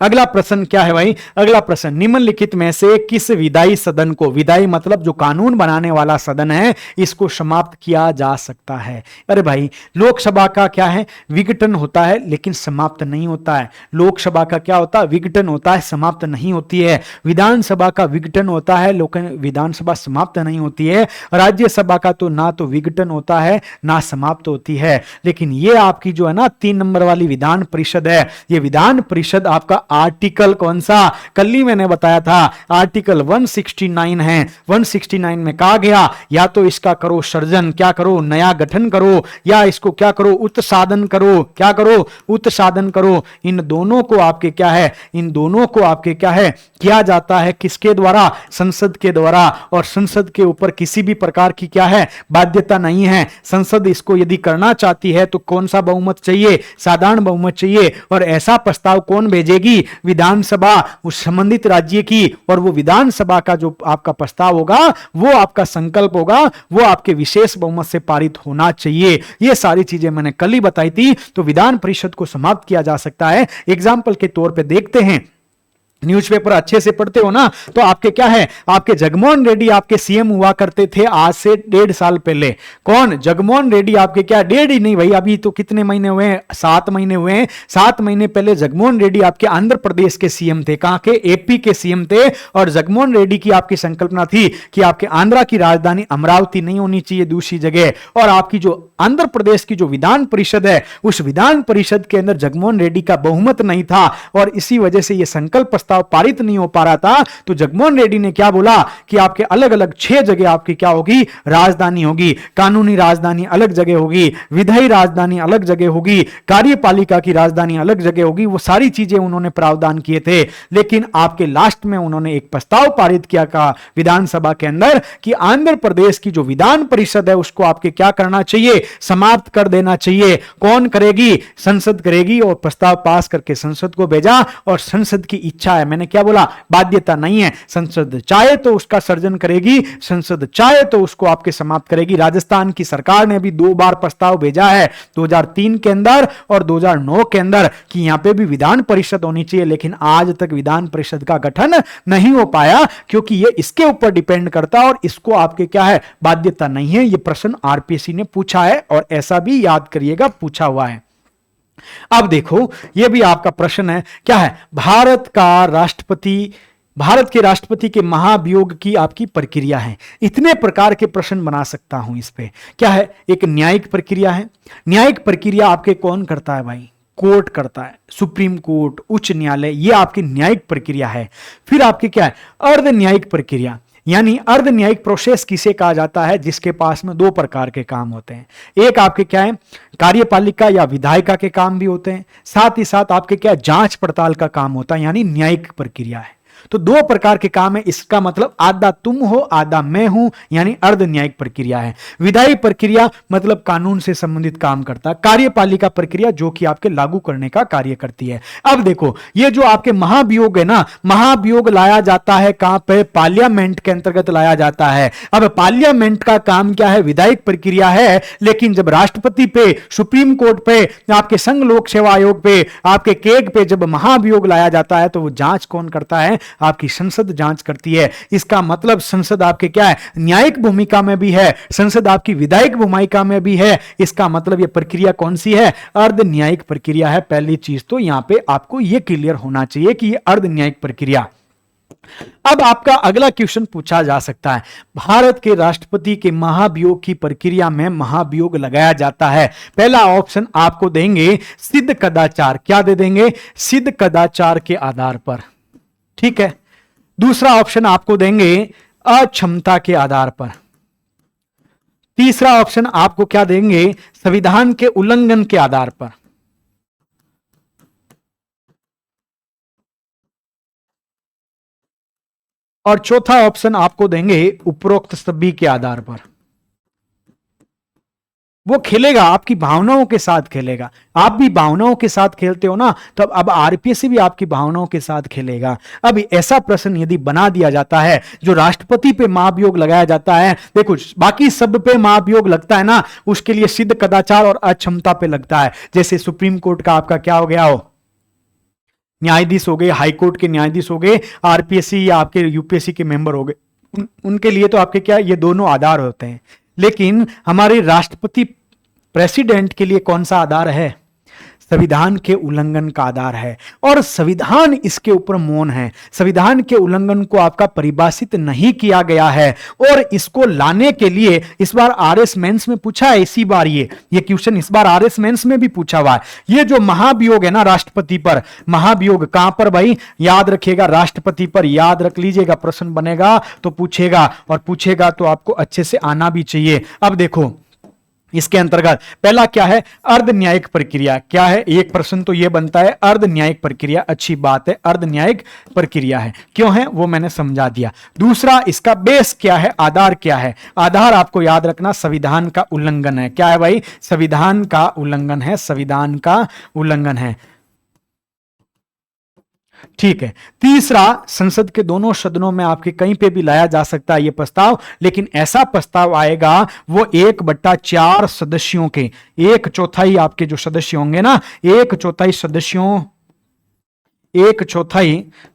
अगला प्रश्न क्या है भाई? अगला प्रश्न, निम्नलिखित में से किस विधायी सदन को, विधायी मतलब जो कानून बनाने वाला सदन है, इसको समाप्त किया जा सकता है? अरे भाई, लोकसभा का क्या है? विघटन होता है लेकिन समाप्त नहीं होता है। लोकसभा का क्या होता है? विघटन होता है, समाप्त नहीं होती है। विधानसभा का विघटन होता है लेकिन विधानसभा समाप्त नहीं होती है। राज्यसभा का तो ना तो विघटन होता है ना समाप्त होती है। लेकिन ये आपकी जो है ना 3 नंबर वाली विधान परिषद है, ये विधान परिषद आपका आर्टिकल कौन सा? कल ही मैंने बताया था, आर्टिकल 169 है। 169 में कहा गया या तो इसका करो सर्जन, क्या करो? नया गठन करो, या इसको क्या करो? उत्साधन करो। क्या करो? उत्साधन करो। इन दोनों को आपके क्या है? इन दोनों को आपके क्या है? किया जाता है किसके द्वारा? संसद के द्वारा। और संसद के ऊपर किसी भी प्रकार की क्या है? बाध्यता नहीं है। संसद इसको यदि करना चाहती है तो कौन सा बहुमत चाहिए? साधारण बहुमत चाहिए। और ऐसा प्रस्ताव कौन भेजेगी? विधानसभा, उस संबंधित राज्य की। और वो विधानसभा का जो आपका प्रस्ताव होगा, वो आपका संकल्प होगा, वो आपके विशेष बहुमत से पारित होना चाहिए। ये सारी चीजें मैंने कल ही बताई थी। तो विधान परिषद को समाप्त किया जा सकता है। एग्जाम्पल के तौर पे देखते हैं, न्यूज़पेपर अच्छे से पढ़ते हो ना, तो आपके क्या है? आपके जगमोहन रेड्डी आपके सीएम हुआ करते थे आज से 1.5 साल पहले। कौन? जगमोहन रेड्डी आपके क्या? 1.5 ही नहीं भाई, अभी तो कितने महीने हुए हैं? 7 महीने हुए हैं। 7 महीने पहले जगमोहन रेड्डी आपके आंध्र प्रदेश के सीएम थे। कहां के? एपी के सीएम थे। और जगमोहन रेड्डी की आपकी संकल्पना थी कि आपके आंध्रा की राजधानी अमरावती नहीं होनी चाहिए, दूसरी जगह। और आपकी जो आंध्र प्रदेश की जो विधान परिषद है, उस विधान परिषद के अंदर जगमोहन रेड्डी का बहुमत नहीं था, और इसी वजह से यह संकल्प प्रस्ताव पारित नहीं हो पा रहा था। तो जगमोहन रेड्डी ने क्या बोला कि आपके अलग अलग 6 जगह आपकी क्या होगी? राजधानी होगी। कानूनी राजधानी अलग जगह होगी, विधायी राजधानी अलग जगह होगी, कार्यपालिका की राजधानी अलग जगह होगी। वो सारी चीजें उन्होंने प्रावधान किए थे। लेकिन आपके लास्ट में उन्होंने एक प्रस्ताव पारित किया का विधानसभा के अंदर कि आंध्र प्रदेश की जो विधान परिषद है उसको आपके क्या करना चाहिए? समाप्त कर देना चाहिए। कौन करेगी? संसद करेगी। और प्रस्ताव पास करके संसद को भेजा, और संसद की इच्छा है। मैंने क्या बोला? बाध्यता नहीं है। संसद चाहे तो उसका सर्जन करेगी, संसद चाहे तो उसको आपके समाप्त करेगी। राजस्थान की सरकार ने भी 2 बार प्रस्ताव भेजा है, 2003 के अंदर और 2009 के अंदर, कि यहां पे भी विधान परिषद होनी चाहिए। लेकिन आज तक विधान परिषद का गठन नहीं हो पाया, क्योंकि ये इसके ऊपर डिपेंड करता है और इसको आपके क्या है? बाध्यता नहीं है। ये प्रश्न आरपीएससी ने पूछा है, और ऐसा भी याद करिएगा पूछा हुआ है। अब देखो, यह भी आपका प्रश्न है, क्या है? भारत के राष्ट्रपति के महाभियोग की आपकी प्रक्रिया है। इतने प्रकार के प्रश्न बना सकता हूं इस पे। क्या है? एक न्यायिक प्रक्रिया है। न्यायिक प्रक्रिया आपके कौन करता है भाई? कोर्ट करता है, सुप्रीम कोर्ट, उच्च न्यायालय, ये आपकी न्यायिक प्रक्रिया है। फिर आपकी क्या है? अर्ध न्यायिक प्रक्रिया, यानी अर्ध न्यायिक प्रोसेस किसे कहा जाता है? जिसके पास में 2 प्रकार के काम होते हैं। एक आपके क्या है? कार्यपालिका या विधायिका के काम भी होते हैं, साथ ही साथ आपके क्या? जांच पड़ताल का काम होता है, यानी न्यायिक प्रक्रिया है। तो 2 प्रकार के काम है। इसका मतलब आधा तुम हो आधा मैं हूं, यानी अर्ध न्यायिक प्रक्रिया है। विधायी प्रक्रिया मतलब कानून से संबंधित काम करता है। कार्यपालिका प्रक्रिया जो कि आपके लागू करने का कार्य करती है। अब देखो, ये जो आपके महाभियोग है ना, महाभियोग लाया जाता है कहां पे? पार्लियामेंट के अंतर्गत लाया जाता है। अब पार्लियामेंट का काम क्या है? विधायिक प्रक्रिया है। लेकिन जब राष्ट्रपति पे, सुप्रीम कोर्ट पे, आपके संघ लोक सेवा आयोग पे, आपके केग पे जब महाभियोग लाया जाता है, तो वो जांच कौन करता है? आपकी संसद जांच करती है। इसका मतलब संसद आपके क्या है? न्यायिक भूमिका में भी है, संसद आपकी विधायिक भूमिका में भी है। इसका मतलब यह प्रक्रिया कौन सी है? अर्ध न्यायिक प्रक्रिया है। पहली चीज तो यहां पे आपको यह क्लियर होना चाहिए कि यह अर्ध न्यायिक प्रक्रिया। अब आपका अगला क्वेश्चन पूछा जा सकता है, भारत के राष्ट्रपति के महाभियोग की प्रक्रिया में महाभियोग लगाया जाता है। पहला ऑप्शन आपको देंगे सिद्ध कदाचार। क्या दे देंगे? सिद्ध कदाचार के आधार पर। ठीक है। दूसरा ऑप्शन आपको देंगे अक्षमता के आधार पर। तीसरा ऑप्शन आपको क्या देंगे? संविधान के उल्लंघन के आधार पर। और चौथा ऑप्शन आपको देंगे उपरोक्त सभी के आधार पर। वो खेलेगा, आपकी भावनाओं के साथ खेलेगा। आप भी भावनाओं के साथ खेलते हो ना, तो अब आरपीएससी भी आपकी भावनाओं के साथ खेलेगा। अब ऐसा प्रश्न यदि बना दिया जाता है जो राष्ट्रपति पे महाभियोग लगाया जाता है, देखो बाकी सब पे महाभियोग लगता है ना, उसके लिए सिद्ध कदाचार और अक्षमता पे लगता है। जैसे सुप्रीम कोर्ट का आपका क्या हो गया हो, न्यायाधीश हो गए, हाईकोर्ट के न्यायाधीश हो गए, आरपीएससी या आपके यूपीएससी के मेंबर हो गए, उनके लिए तो आपके क्या ये दोनों आधार होते हैं। लेकिन हमारे राष्ट्रपति प्रेसिडेंट के लिए कौन सा आधार है? संविधान के उल्लंघन का आधार है, और संविधान इसके ऊपर मौन है। संविधान के उल्लंघन को आपका परिभाषित नहीं किया गया है, और इसको लाने के लिए इस बार आरएस मेंस में पूछा है, इसी बार ये क्वेश्चन इस बार आरएस मेंस में भी पूछा हुआ है। ये जो महाभियोग है ना राष्ट्रपति पर, महाभियोग कहां पर भाई? याद रखिएगा, राष्ट्रपति पर याद रख लीजिएगा। प्रश्न बनेगा तो पूछेगा, और पूछेगा तो आपको अच्छे से आना भी चाहिए। अब देखो इसके अंतर्गत पहला क्या है? अर्ध न्यायिक प्रक्रिया। क्या है? एक प्रश्न तो यह बनता है, अर्ध न्यायिक प्रक्रिया। अच्छी बात है, अर्ध न्यायिक प्रक्रिया है, क्यों है वो मैंने समझा दिया। दूसरा, इसका बेस क्या है, आधार क्या है? आधार आपको याद रखना संविधान का उल्लंघन है। क्या है भाई? संविधान का उल्लंघन है, संविधान का उल्लंघन है। ठीक है। तीसरा, संसद के दोनों सदनों में आपके कहीं पे भी लाया जा सकता है यह प्रस्ताव, लेकिन ऐसा प्रस्ताव आएगा वो 1/4 सदस्यों के, 1/4 आपके जो सदस्य होंगे ना, 1/4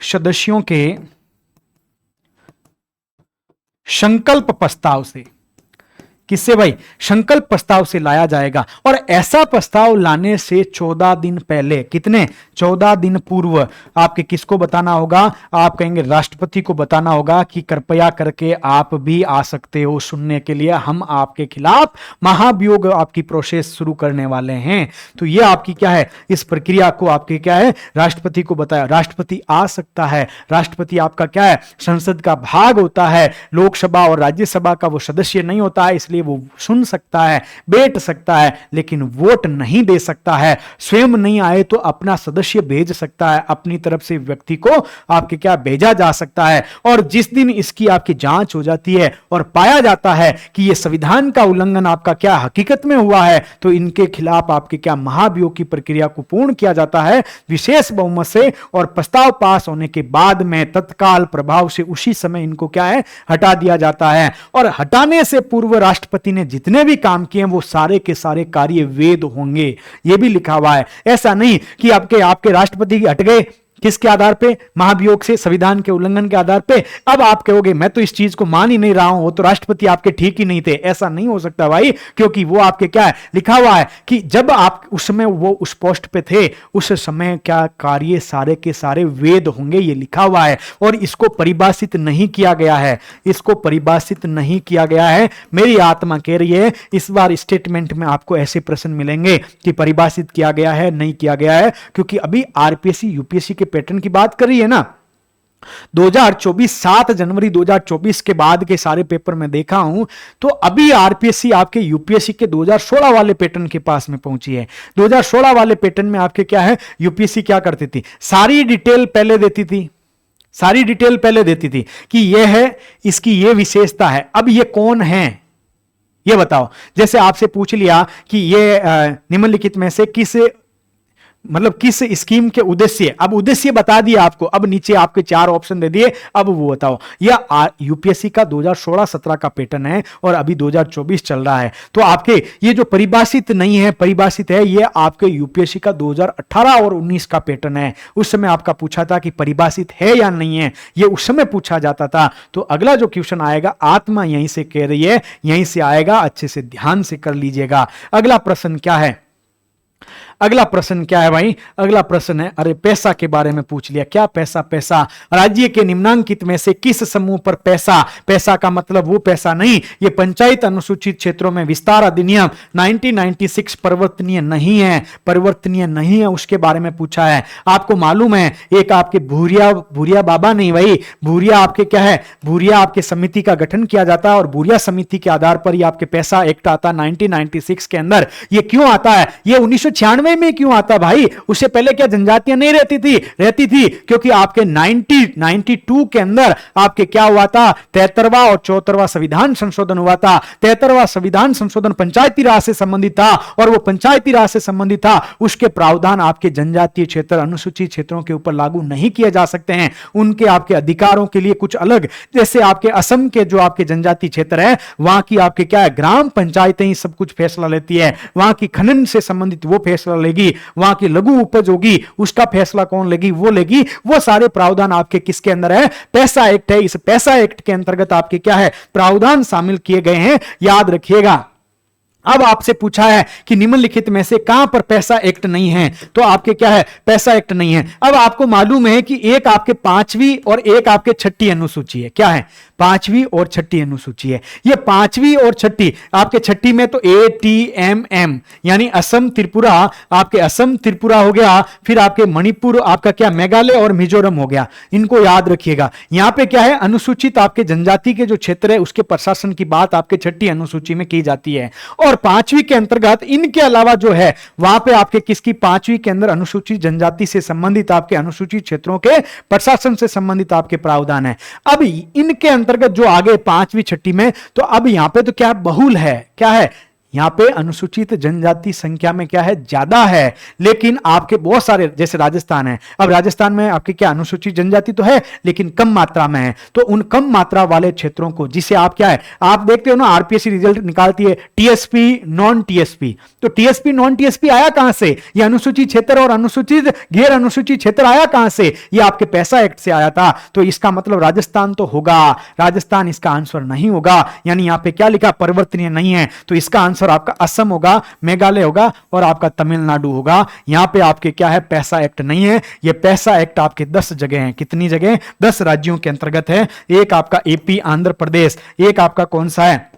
सदस्यों के संकल्प प्रस्ताव से। किससे भाई? संकल्प प्रस्ताव से लाया जाएगा। और ऐसा प्रस्ताव लाने से 14 दिन पहले, कितने? 14 दिन पूर्व आपके किसको बताना होगा? आप कहेंगे राष्ट्रपति को बताना होगा कि कृपया करके आप भी आ सकते हो सुनने के लिए, हम आपके खिलाफ महाभियोग आपकी प्रोसेस शुरू करने वाले हैं। तो ये आपकी क्या है, इस प्रक्रिया को आपके क्या है, राष्ट्रपति को बताया। राष्ट्रपति आ सकता है, राष्ट्रपति आपका क्या है, संसद का भाग होता है, लोकसभा और राज्यसभा का वो सदस्य नहीं होता है, इसलिए वो सुन सकता है, बैठ सकता है, लेकिन वोट नहीं दे सकता है। स्वयं नहीं आए तो अपना सदस्य भेज सकता है, अपनी तरफ से व्यक्ति को आपके क्या भेजा जा सकता है। और जिस दिन इसकी आपकी जांच हो जाती है और पाया जाता है कि यह संविधान का उल्लंघन आपका क्या हकीकत में हुआ है, तो इनके खिलाफ आपके क्या महाभियोग की प्रक्रिया को पूर्ण किया जाता है विशेष बहुमत से, और प्रस्ताव पास होने के बाद में तत्काल प्रभाव से उसी समय इनको क्या है, हटा दिया जाता है। और हटाने से पूर्व राष्ट्रपति ने जितने भी काम किए वो सारे के सारे कार्य वैध होंगे, ये भी लिखा हुआ है। ऐसा नहीं कि आपके राष्ट्रपति हट गए, किसके आधार पे? महाभियोग से, संविधान के उल्लंघन के आधार पे। अब आप कहोगे मैं तो इस चीज को मान ही नहीं रहा हूं, वो तो राष्ट्रपति आपके ठीक ही नहीं थे। ऐसा नहीं हो सकता भाई, क्योंकि वो आपके क्या है, लिखा हुआ है कि जब आप उस समय वो उस पोस्ट पे थे, उस समय क्या कार्य सारे के सारे वैध होंगे, ये लिखा हुआ है। और इसको परिभाषित नहीं किया गया है, इसको परिभाषित नहीं किया गया है। मेरी आत्मा कह रही है इस बार स्टेटमेंट में आपको ऐसे प्रश्न मिलेंगे कि परिभाषित किया गया है, नहीं किया गया है, क्योंकि अभी आरपीएससी यूपीएससी के पैटर्न की बात कर रही है ना। 2024 7 जनवरी 2024 के बाद के सारे पेपर में देखा हूं, तो अभी आरपीएससी आपके यूपीएससी के 2016 वाले पैटर्न के पास में पहुंची है। 2016 वाले पैटर्न में आपके क्या है, यूपीएससी क्या करती थी, सारी डिटेल पहले देती थी, सारी डिटेल पहले देती थी कि यह है, इसकी यह विशेषता है। अब ये कौन है ये बताओ। जैसे आपसे पूछ लिया कि ये निम्नलिखित में से किस स्कीम के उद्देश्य, अब उद्देश्य बता दिया आपको, अब नीचे आपके 4 ऑप्शन दे दिए, अब वो बताओ। यह यूपीएससी का 2016-17 का पैटर्न है और अभी 2024 चल रहा है। तो आपके ये जो परिभाषित नहीं है, परिभाषित है, ये आपके यूपीएससी का 2018 और 19 का पैटर्न है। उस समय आपका पूछा था कि परिभाषित है या नहीं है, ये उस समय पूछा जाता था। तो अगला जो क्वेश्चन आएगा, आत्मा यहीं से कह रही है, यहीं से आएगा, अच्छे से ध्यान से कर लीजिएगा। अगला प्रश्न क्या है, अगला प्रश्न क्या है भाई? अगला प्रश्न है, अरे पैसा के बारे में पूछ लिया। क्या पैसा? पैसा राज्य के निम्नांकित में से किस समूह पर पैसा, पैसा का मतलब वो पैसा नहीं, ये पंचायत अनुसूचित क्षेत्रों में विस्तार अधिनियम 1996 परिवर्तनीय नहीं है, परिवर्तनीय नहीं है, उसके बारे में पूछा है। आपको मालूम है एक आपके भूरिया बाबा नहीं भाई, भूरिया आपके क्या है, भूरिया आपके समिति का गठन किया जाता है और भूरिया समिति के आधार पर ये आपके पैसा एक्ट आता है 1996 के अंदर। ये क्यों आता है? ये 1996 पहले में क्यों आता भाई? उससे पहले क्या जनजातियां नहीं रहती थी क्योंकि आपके 92 के अंदर आपके क्या हुआ था? 73वां और 74वां संविधान संशोधन हुआ था। 73वां संविधान संशोधन पंचायती राज से संबंधित था, और वो पंचायती राज से संबंधित था, उसके प्रावधान आपके जनजातीय क्षेत्र, अनुसूचित क्षेत्रों के ऊपर लागू नहीं किए जा सकते हैं। उनके आपके अधिकारों के लिए कुछ अलग, जैसे आपके असम के जो आपके जनजातीय क्षेत्र है, वहां की आपके क्या है, ग्राम पंचायतें ही सब कुछ फैसला लेती है। वहां की खनन से संबंधित वो फैसला लेगी, वहां की लघु उपज होगी उसका फैसला कौन लेगी? वो लेगी। वो सारे प्रावधान आपके किसके अंदर है? पैसा एक्ट है। इस पैसा एक्ट के अंतर्गत आपके क्या है, प्रावधान शामिल किए गए हैं, याद रखिएगा। अब आपसे पूछा है कि निम्नलिखित में से कहां पर पैसा एक्ट नहीं है, तो आपके क्या है, पैसा एक्ट नहीं है। अब आपको मालूम है कि एक आपके 5वीं और एक आपके 6ठी अनुसूची है। क्या है? 5वीं और 6ठी अनुसूची है। ये 5वीं और 6ठी, आपके 6ठी में तो ATMM यानी असम त्रिपुरा, आपके असम त्रिपुरा हो गया, फिर आपके मणिपुर, आपका क्या मेघालय और मिजोरम हो गया। इनको याद रखिएगा। यहां पे क्या है, अनुसूचित आपके जनजाति के जो क्षेत्र है उसके प्रशासन की बात आपके 6ठी अनुसूची में की जाती है। और 5वीं के अंतर्गत इनके अलावा जो है वहां पे आपके किसकी, 5वीं के अंदर अनुसूचित जनजाति से संबंधित आपके अनुसूचित क्षेत्रों के प्रशासन से संबंधित आपके प्रावधान है। अब इनके अंतर्गत जो आगे 5वीं 6ठी में, तो अब यहां पे तो क्या बहुल है, क्या है, यहां पे अनुसूचित जनजाति संख्या में क्या है, ज्यादा है। लेकिन आपके बहुत सारे, जैसे राजस्थान है, अब राजस्थान में आपके क्या अनुसूचित जनजाति तो है लेकिन कम मात्रा में है। तो उन कम मात्रा वाले क्षेत्रों को, जिसे आप क्या है, आप देखते हो ना आरपीएससी रिजल्ट निकालती है टीएसपी नॉन टीएसपी, तो टीएसपी नॉन टीएसपी आया कहां से? ये अनुसूचित क्षेत्र और अनुसूचित गैर अनुसूचित क्षेत्र आया कहां से? ये आपके पैसा एक्ट से आया था। तो इसका मतलब राजस्थान तो होगा, राजस्थान इसका आंसर नहीं होगा। यानी यहां पे क्या लिखा, परिवर्तनीय नहीं है। तो इसका आंसर आपका असम होगा, मेघालय होगा और आपका तमिलनाडु होगा। यहां पे आपके क्या है, पैसा एक्ट नहीं है। ये पैसा एक्ट आपके 10 जगह हैं। कितनी जगह? 10 राज्यों के अंतर्गत है। एक आपका एपी आंध्र प्रदेश, एक आपका कौन सा है,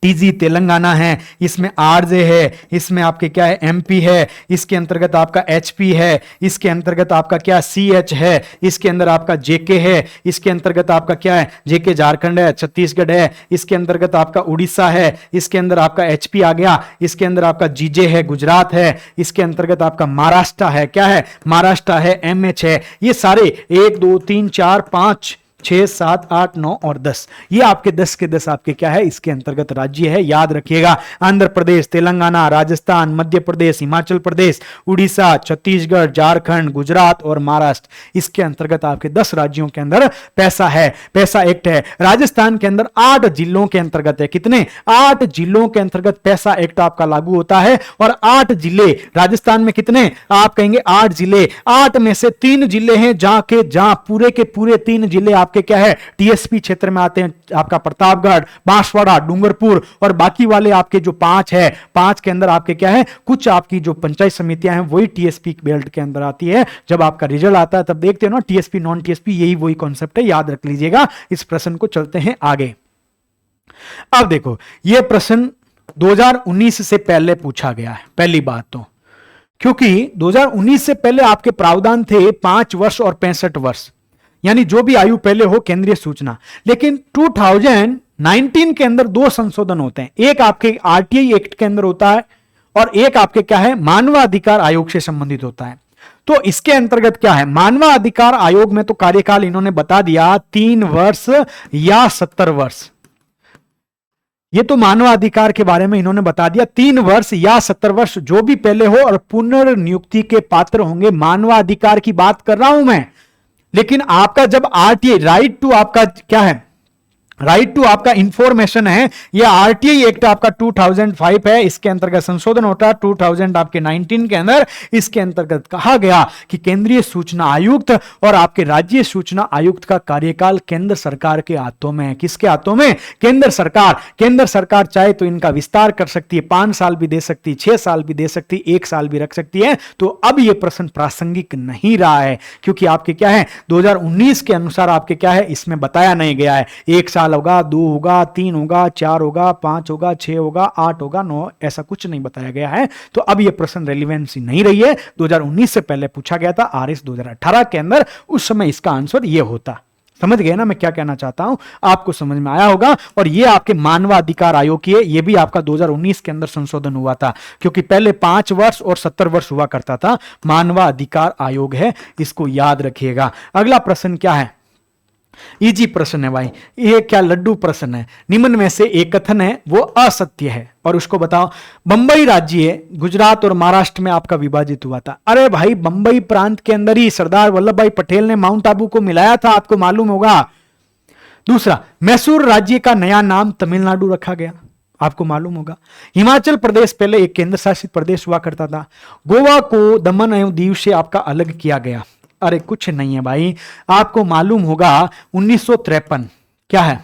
टीजी तेलंगाना है, इसमें आरजे है, इसमें आपके क्या है, एमपी है, इसके अंतर्गत आपका एचपी है, इसके अंतर्गत आपका क्या सीएच है, इसके अंदर आपका जेके है, इसके अंतर्गत आपका क्या है, जेके झारखंड है, छत्तीसगढ़ है, इसके अंतर्गत आपका उड़ीसा है, इसके अंदर आपका एचपी आ गया, इसके अंदर आपका जीजे है, गुजरात है, इसके अंतर्गत आपका महाराष्ट्र है, क्या है, महाराष्ट्र है, एमएच है। ये सारे 1 2 3 4 5 6 7 8 9 और 10, ये आपके 10 के 10 आपके क्या है, इसके अंतर्गत राज्य है। याद रखिएगा, आंध्र प्रदेश, तेलंगाना, राजस्थान, मध्य प्रदेश, हिमाचल प्रदेश, उड़ीसा, छत्तीसगढ़, झारखंड, गुजरात और महाराष्ट्र, इसके अंतर्गत आपके 10 राज्यों के अंदर पैसा है, पैसा एक्ट है। राजस्थान के अंदर 8 जिलों के अंतर्गत है। कितने? 8 जिलों के अंतर्गत पैसा एक्ट आपका लागू होता है। और 8 जिले राजस्थान में कितने? आप कहेंगे 8 जिले, 8 में से 3 जिले हैं जहां पूरे के पूरे 3 जिले आपके क्या है, टीएसपी क्षेत्र में आते हैं। आपका प्रतापगढ़, बांसवाड़ा, डूंगरपुर, और बाकी वाले आपके जो 5 है, 5 के अंदर आपके क्या है, कुछ आपकी जो पंचायत समितियां हैं वही टीएसपी बेल्ट के अंदर आती है। जब आपका रिजल्ट आता है तब देखते हो ना, टीएसपी नॉन टीएसपी, यही वही कॉन्सेप्ट है, याद रख लीजिएगा। इस प्रश्न को चलते हैं आगे। अब देखो, यह प्रश्न 2019 से पहले पूछा गया है। पहली बात तो क्योंकि 2019 से पहले आपके प्रावधान थे 5 वर्ष और 65 वर्ष, यानी जो भी आयु पहले हो केंद्रीय सूचना। लेकिन 2019 के अंदर 2 संशोधन होते हैं। एक आपके आरटीआई एक्ट के अंदर होता है और एक आपके क्या है, मानवाधिकार आयोग से संबंधित होता है। तो इसके अंतर्गत क्या है, मानवाधिकार आयोग में तो कार्यकाल इन्होंने बता दिया 3 वर्ष या 70 वर्ष। ये तो मानवाधिकार के बारे में इन्होंने बता दिया 3 वर्ष या 70 वर्ष, जो भी पहले हो और पुनर्नियुक्ति के पात्र होंगे। मानवाधिकार की बात कर रहा हूं मैं। लेकिन आपका जब आरटीआई, राइट टू आपका क्या है, राइट टू आपका इंफॉर्मेशन है, यह आरटीआई एक्ट आपका 2005 है। इसके अंतर्गत संशोधन होता है 2019 के अंदर। इसके अंतर्गत कहा गया कि केंद्रीय सूचना आयुक्त और आपके राज्य सूचना आयुक्त का कार्यकाल केंद्र सरकार के हाथों में है। किसके हाथों में? केंद्र सरकार। केंद्र सरकार चाहे तो इनका विस्तार कर सकती है, 5 साल भी दे सकती है, 6 साल भी दे सकती है, 1 साल भी रख सकती है। तो अब यह प्रश्न प्रासंगिक नहीं रहा है, क्योंकि आपके क्या है, 2019 के अनुसार आपके क्या है, इसमें बताया नहीं गया है 1 साल होगा, 2 होगा, 3 होगा, 4 होगा, 5 होगा, 6 होगा, 8 होगा, 9, ऐसा कुछ नहीं बताया गया है। तो अब यह प्रश्न रेलिवेंसी नहीं रही है। 2019 से पहले पूछा गया था, आरएस 2018 के अंदर, उस समय इसका आंसर यह होता। समझ गए ना मैं क्या कहना चाहता हूं, आपको समझ में आया होगा। और ये आपके मानवाधिकार आयोग की है, ये भी आपका 2019 के अंदर संशोधन हुआ था, क्योंकि पहले 5 वर्ष और 70 वर्ष हुआ करता था। मानवाधिकार आयोग है, इसको याद रखिएगा। अगला प्रश्न क्या है, इजी प्रश्न है भाई, ये क्या लड्डू प्रश्न है। निम्न में से एक कथन है वो असत्य है और उसको बताओ। बंबई राज्य गुजरात और महाराष्ट्र में आपका विभाजित हुआ था। अरे भाई, बंबई प्रांत के अंदर ही सरदार वल्लभ भाई पटेल ने माउंट आबू को मिलाया था, आपको मालूम होगा। दूसरा, मैसूर राज्य का नया नाम तमिलनाडु रखा गया, आपको मालूम होगा। हिमाचल प्रदेश पहले एक केंद्र शासित प्रदेश हुआ करता था। गोवा को दमन एवं दीव से आपका अलग किया गया। अरे कुछ नहीं है भाई, आपको मालूम होगा 1953 क्या है,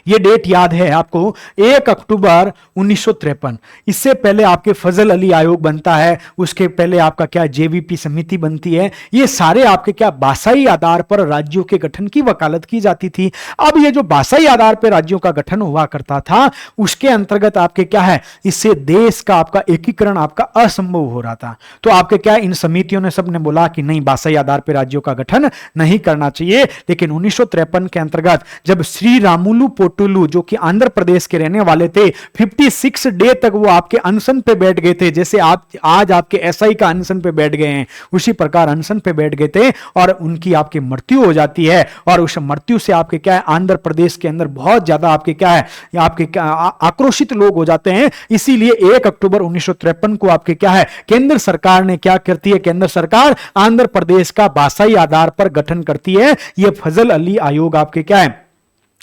ये डेट याद है आपको, 1 अक्टूबर 1953। इससे पहले आपके फजल अली आयोग बनता है, उसके पहले आपका क्या जेवीपी समिति बनती है। ये सारे आपके क्या भाषाई आधार पर राज्यों के गठन की वकालत की जाती थी। अब ये जो भाषाई आधार पर राज्यों का गठन हुआ करता था, उसके अंतर्गत आपके क्या है, इससे देश का आपका एकीकरण आपका असंभव हो रहा था। तो आपके क्या, इन समितियों ने सबने बोला कि नहीं, भाषाई आधार पर राज्यों का गठन नहीं करना चाहिए। लेकिन 1953 के अंतर्गत जब श्री रामुलु पोटुलु, जो कि आंध्र प्रदेश के रहने वाले थे, 56 डे तक वो आपके अनशन पे बैठ गए थे। जैसे आप आज आपके एसआई का अनशन पे बैठ गए हैं, उसी प्रकार अनशन पे बैठ गए थे और उनकी आपकी मृत्यु हो जाती है। और उस मृत्यु से आपके क्या है, आंध्र प्रदेश के अंदर बहुत ज्यादा आपके क्या है, आपके क्या आक्रोशित लोग हो जाते हैं। इसीलिए 1 अक्टूबर 1953 को आपके क्या है, केंद्र सरकार ने क्या करती है, केंद्र सरकार आंध्र प्रदेश का भाषाई आधार पर गठन करती है। यह फजल अली आयोग आपके क्या है,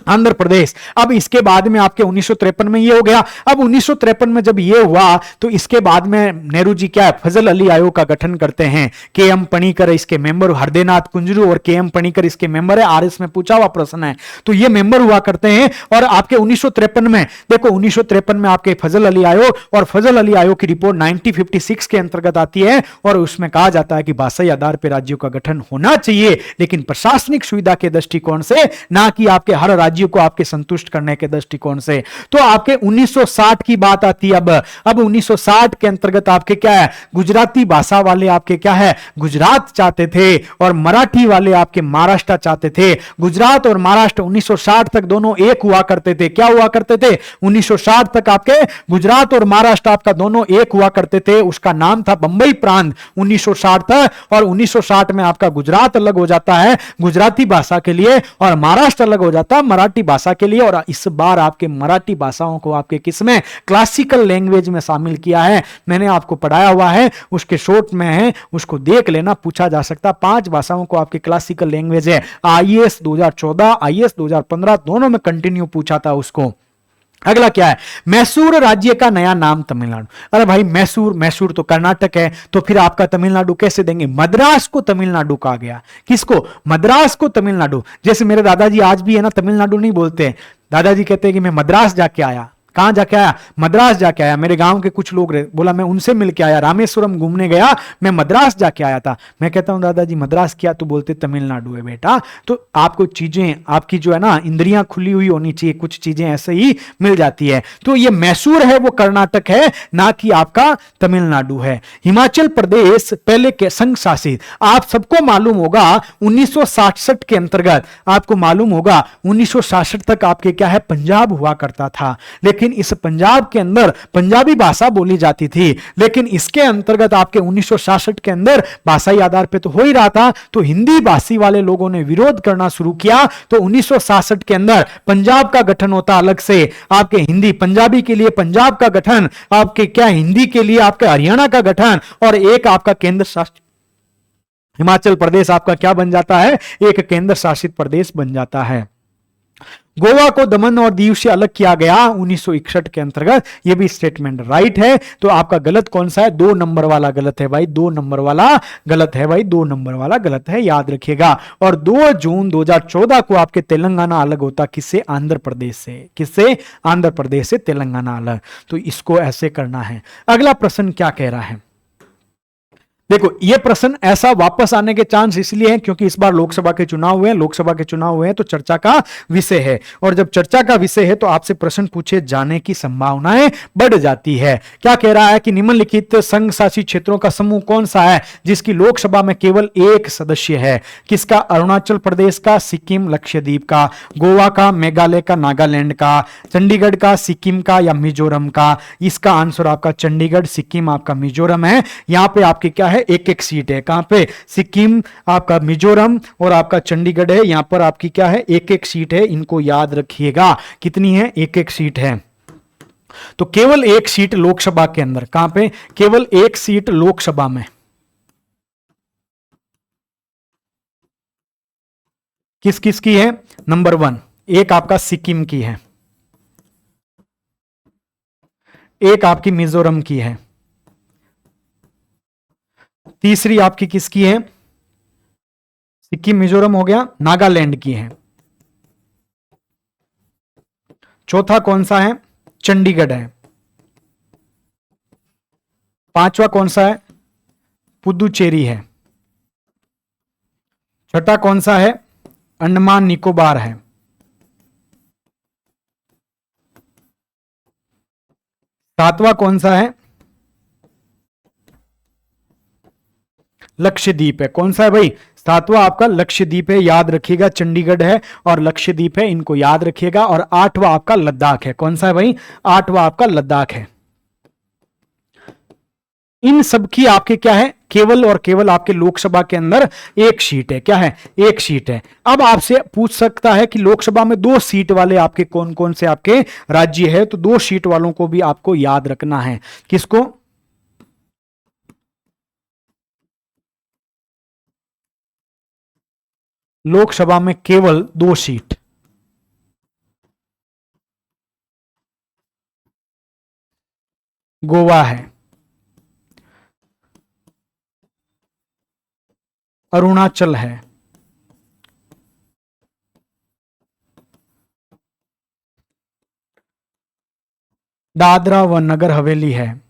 आंध्र प्रदेश। अब इसके बाद में आपके 1953 में ये हो गया। अब 1953 में जब ये हुआ तो इसके बाद में नेहरू जी क्या है, फजल अली आयोग का गठन करते हैं। के एम पणिकर इसके मेंबर, हरदेनाथ कुंजरू और के एम पणिकर इसके मेंबर है। आरएस में पूछा हुआ प्रश्न है, तो ये मेंबर हुआ करते हैं। और आपके 1953 में देखो, 1953 में आपके फजल अली आयोग, और फजल अली आयोग की रिपोर्ट 1956 के अंतर्गत आती है और उसमें कहा जाता है कि भाषाई आधार पर राज्यों का गठन होना चाहिए, लेकिन प्रशासनिक सुविधा के दृष्टिकोण से, ना कि आपके हर राज्यों को आपके संतुष्ट करने के दृष्टिकोण से। तो आपके 1960 की बात आती है। अब 1960 के अंतर्गत आपके क्या है, गुजराती भाषा वाले आपके क्या है, गुजरात चाहते थे और मराठी वाले आपके महाराष्ट्र चाहते थे। गुजरात और महाराष्ट्र 1960 तक दोनों एक हुआ करते थे। क्या हुआ करते थे, 1960 तक आपके गुजरात और महाराष्ट्र आपका दोनों एक हुआ करते थे। उसका नाम था बंबई प्रांत 1960 तक। और 1960 में आपका गुजरात अलग हो जाता है गुजराती भाषा के लिए और महाराष्ट्र अलग हो जाता है मराठी भाषा के लिए। और इस बार आपके मराठी भाषाओं को आपके किसमें, क्लासिकल लैंग्वेज में शामिल किया है। मैंने आपको पढ़ाया हुआ है, उसके शॉर्ट में है, उसको देख लेना, पूछा जा सकता। 5 भाषाओं को आपके क्लासिकल लैंग्वेज है। आईएएस 2014, आईएएस 2015 दोनों में कंटिन्यू पूछा था उसको। अगला क्या है, मैसूर राज्य का नया नाम तमिलनाडु। अरे भाई, मैसूर तो कर्नाटक है, तो फिर आपका तमिलनाडु कैसे देंगे। मद्रास को तमिलनाडु कहा गया। किसको, मद्रास को तमिलनाडु। जैसे मेरे दादाजी आज भी है ना, तमिलनाडु नहीं बोलते। दादाजी कहते हैं कि मैं मद्रास जाके आया। कहां जाके आया, मद्रास जाके आया। मेरे गांव के कुछ लोग बोला मैं उनसे मिलके आया, रामेश्वरम घूमने गया, मैं मद्रास जाके आया था। मैं कहता हूं दादाजी मद्रास क्या, तो बोलते तमिलनाडु है बेटा। तो आपको चीजें आपकी जो है ना, इंद्रियां खुली हुई होनी चाहिए, कुछ चीजें ऐसे ही मिल जाती है। तो ये मैसूर है वो कर्नाटक है, ना कि आपका तमिलनाडु है। हिमाचल प्रदेश पहले के संघ शासित, आप सबको मालूम होगा 1967 के अंतर्गत, आपको मालूम होगा 1966 तक आपके क्या है, पंजाब हुआ करता था। लेकिन इस पंजाब के अंदर पंजाबी भाषा बोली जाती थी। लेकिन इसके अंतर्गत आपके 1966 के अंदर भाषाई आधार पे तो हो ही रहा था, तो हिंदी भाषी वाले लोगों ने विरोध करना शुरू किया। तो 1966 के अंदर पंजाब का गठन होता अलग से, आपके हिंदी पंजाबी के लिए पंजाब का गठन, आपके क्या हिंदी के लिए आपके हरियाणा का गठन, और एक आपका केंद्र शासित हिमाचल प्रदेश आपका क्या बन जाता है, एक केंद्र शासित प्रदेश बन जाता है। गोवा को दमन और दीव से अलग किया गया 1961 के अंतर्गत। यह भी स्टेटमेंट राइट है। तो आपका गलत कौन सा है, 2 नंबर वाला गलत है भाई, 2 नंबर वाला गलत है भाई, 2 नंबर वाला गलत है, याद रखिएगा। और 2 जून 2014 को आपके तेलंगाना अलग होता, किससे, आंध्र प्रदेश से। किससे, आंध्र प्रदेश से तेलंगाना अलग। तो इसको ऐसे करना है। अगला प्रश्न क्या कह रहा है, देखो ये प्रश्न ऐसा वापस आने के चांस इसलिए हैं क्योंकि इस बार लोकसभा के चुनाव हुए हैं, लोकसभा के चुनाव हुए हैं तो चर्चा का विषय है, और जब चर्चा का विषय है तो आपसे प्रश्न पूछे जाने की संभावनाएं बढ़ जाती है। क्या कह रहा है कि निम्नलिखित संघ शासित क्षेत्रों का समूह कौन सा है जिसकी लोकसभा में केवल एक सदस्य है? किसका? अरुणाचल प्रदेश का, सिक्किम, लक्षद्वीप का, गोवा का, मेघालय का, नागालैंड का, चंडीगढ़ का, सिक्किम का या मिजोरम का? इसका आंसर आपका चंडीगढ़, सिक्किम आपका मिजोरम है। यहां पे आपके क्या है, एक एक सीट है। कहां पे? सिक्किम, आपका मिजोरम और आपका चंडीगढ़ है। यहां पर आपकी क्या है, एक एक सीट है। इनको याद रखिएगा, कितनी है? एक एक सीट है। तो केवल एक सीट लोकसभा के अंदर, कहां पे? केवल एक सीट लोकसभा में किस किस की है? नंबर 1 एक आपका सिक्किम की है, एक आपकी मिजोरम की है, तीसरी आपकी किसकी है? सिक्किम मिजोरम हो गया, नागालैंड की है। चौथा कौन सा है? चंडीगढ़ है। पांचवा कौन सा है? पुदुचेरी है। छठा कौन सा है? अंडमान निकोबार है। सातवां कौन सा है? लक्षद्वीप है। कौन सा है भाई? सातवां आपका लक्षद्वीप है, याद रखिएगा। चंडीगढ़ है और लक्षद्वीप है, इनको याद रखिएगा। और आठवां आपका लद्दाख है। कौन सा है भाई? आठवां आपका लद्दाख है। इन सब की आपके क्या है? केवल और केवल आपके लोकसभा के अंदर एक सीट है। क्या है? एक सीट है। अब आपसे पूछ सकता है कि लोकसभा में 2 सीट वाले आपके कौन कौन से आपके राज्य है, तो 2 सीट वालों को भी आपको याद रखना है। किसको? लोकसभा में केवल 2 सीट, गोवा है, अरुणाचल है, दादरा व नगर हवेली है।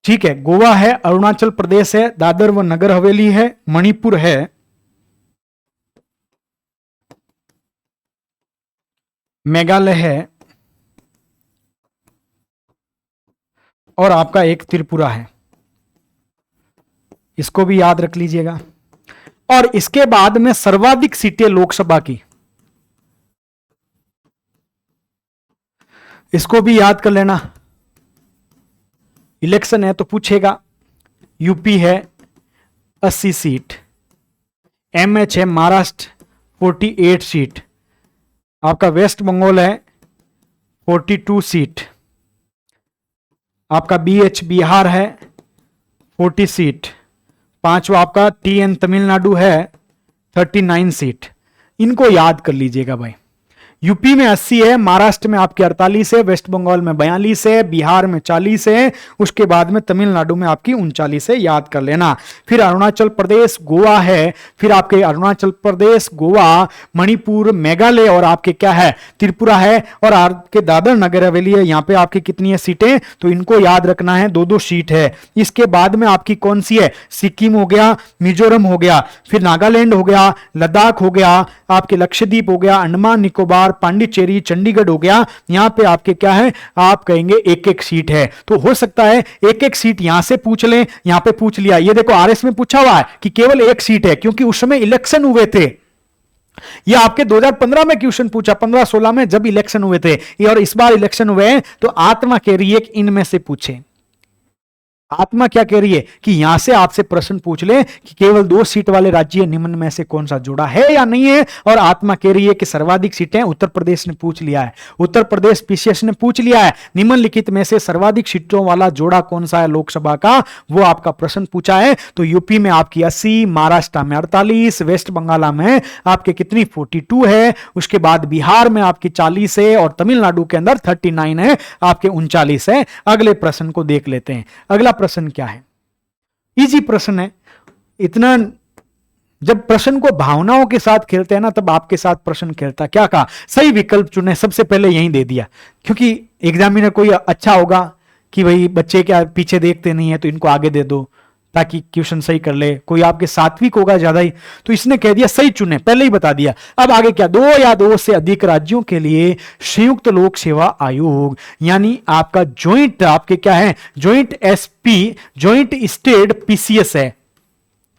ठीक है, गोवा है, अरुणाचल प्रदेश है, दादर व नगर हवेली है, मणिपुर है, मेघालय है और आपका एक त्रिपुरा है। इसको भी याद रख लीजिएगा। और इसके बाद में सर्वाधिक सीटें लोकसभा की, इसको भी याद कर लेना। इलेक्शन है तो पूछेगा। यूपी है 80 सीट, एमएच है महाराष्ट्र 48 सीट, आपका वेस्ट बंगाल है 42 सीट, आपका बीएच बिहार है 40 सीट, पांचवा आपका टीएन तमिलनाडु है 39 सीट। इनको याद कर लीजिएगा भाई। यूपी में 80 है, महाराष्ट्र में आपके 48 है, वेस्ट बंगाल में 42 है, बिहार में 40 है, उसके बाद में तमिलनाडु में आपकी 39 है, याद कर लेना। फिर अरुणाचल प्रदेश, गोवा है, फिर आपके अरुणाचल प्रदेश, गोवा, मणिपुर, मेघालय और आपके क्या है? त्रिपुरा है, और आपके दादर नगर हवेली है। यहाँ पे आपकी कितनी है सीटें? तो इनको याद रखना है, 2-2 सीट है। इसके बाद में आपकी कौन सी है? सिक्किम हो गया, मिजोरम हो गया, फिर नागालैंड हो गया, लद्दाख हो गया, आपके लक्षद्वीप हो गया, अंडमान निकोबार, पांडिचेरी, चंडीगढ़ हो गया। यहां पे आपके क्या है? आप कहेंगे एक एक सीट है। तो हो सकता है एक एक सीट यहां से पूछ लें, यहां पे पूछ लिया। ये देखो आरएस में पूछा हुआ है कि केवल एक सीट है, क्योंकि उस समय इलेक्शन हुए थे। ये आपके 2015 में क्वेश्चन पूछा, 15-16 में जब इलेक्शन हुए थे, और इस बार इलेक्शन हुए हैं। तो आत्मा कह रही है कि इनमें से पूछे। आत्मा क्या कह रही है कि यहां से आपसे प्रश्न पूछ ले कि केवल 2 सीट वाले राज्य निम्न में से कौन सा जुड़ा है या नहीं है। और आत्मा कह रही है कि सर्वाधिक सीटें उत्तर प्रदेश ने पूछ लिया है, उत्तर प्रदेश पीसीएस ने पूछ लिया है। निम्नलिखित में से सर्वाधिक सीटों वाला जोड़ा कौन सा है लोकसभा का, वो आपका प्रश्न पूछा है। तो यूपी में आपकी 80, महाराष्ट्र में 48, वेस्ट बंगाल में आपके कितनी 42 है, उसके बाद बिहार में आपकी 40 है, और तमिलनाडु के अंदर 39 है, आपके 39 है। अगले प्रश्न को देख लेते हैं। अगला प्रश्न क्या है? इजी प्रश्न है। इतना जब प्रश्न को भावनाओं के साथ खेलते हैं ना, तब आपके साथ प्रश्न खेलता। क्या कहा? सही विकल्प चुने, सबसे पहले यही दे दिया, क्योंकि एग्जामिनर कोई अच्छा होगा कि भाई बच्चे क्या पीछे देखते नहीं है तो इनको आगे दे दो ताकि क्वेश्चन सही कर ले, कोई आपके सात्विक होगा ज्यादा ही, तो इसने कह दिया सही चुने, पहले ही बता दिया। अब आगे क्या, 2 या 2 से अधिक राज्यों के लिए संयुक्त लोक सेवा आयोग, यानी आपका ज्वाइंट, आपके क्या है, joint SP, joint state PCS है।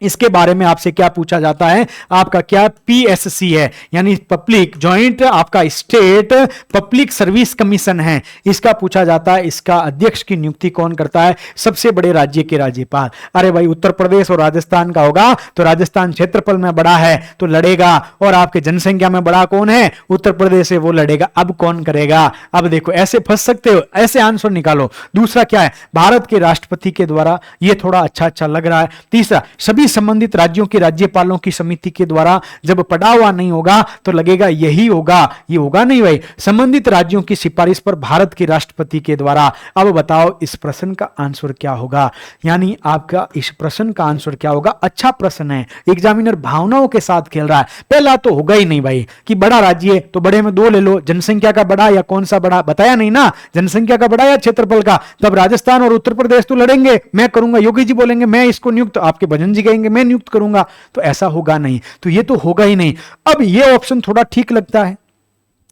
इसके बारे में आपसे क्या पूछा जाता है, आपका क्या पीएससी है, यानी पब्लिक ज्वाइंट आपका स्टेट पब्लिक सर्विस कमीशन है, इसका पूछा जाता है। इसका अध्यक्ष की नियुक्ति कौन करता है, सबसे बड़े राज्य के राज्यपाल। अरे भाई उत्तर प्रदेश और राजस्थान का होगा तो राजस्थान क्षेत्रफल में बड़ा है तो लड़ेगा, और आपके जनसंख्या में बड़ा कौन है, उत्तर प्रदेश है, वो लड़ेगा। अब कौन करेगा, अब देखो ऐसे फंस सकते हो, ऐसे आंसर निकालो। दूसरा क्या है, भारत के राष्ट्रपति के द्वारा, ये थोड़ा अच्छा लग रहा है। तीसरा, सभी संबंधित राज्यों के राज्यपालों की समिति के द्वारा, जब पढ़ा हुआ नहीं होगा तो लगेगा यही होगा, ये होगा नहीं भाई, संबंधित राज्यों की सिफारिश पर भारत के राष्ट्रपति के द्वारा। अब बताओ इस प्रश्न का आंसर क्या होगा, यानी आपका इस प्रश्न का आंसर क्या होगा। अच्छा प्रश्न है, एग्जामिनर भावनाओं के साथ खेल रहा है। पहला तो होगा ही नहीं भाई कि बड़ा राज्य है तो बड़े में 2 ले लो, जनसंख्या का बड़ा या कौन सा बड़ा, बताया नहीं ना, जनसंख्या का बड़ा या क्षेत्रफल का। तब राजस्थान और उत्तर प्रदेश तो लड़ेंगे, मैं करूंगा, योगी जी बोलेंगे मैं इसको नियुक्त, आपके भजन जी कहेंगे मैं नियुक्त करूंगा, तो ऐसा होगा नहीं, तो ये तो होगा ही नहीं। अब ये ऑप्शन थोड़ा ठीक लगता है,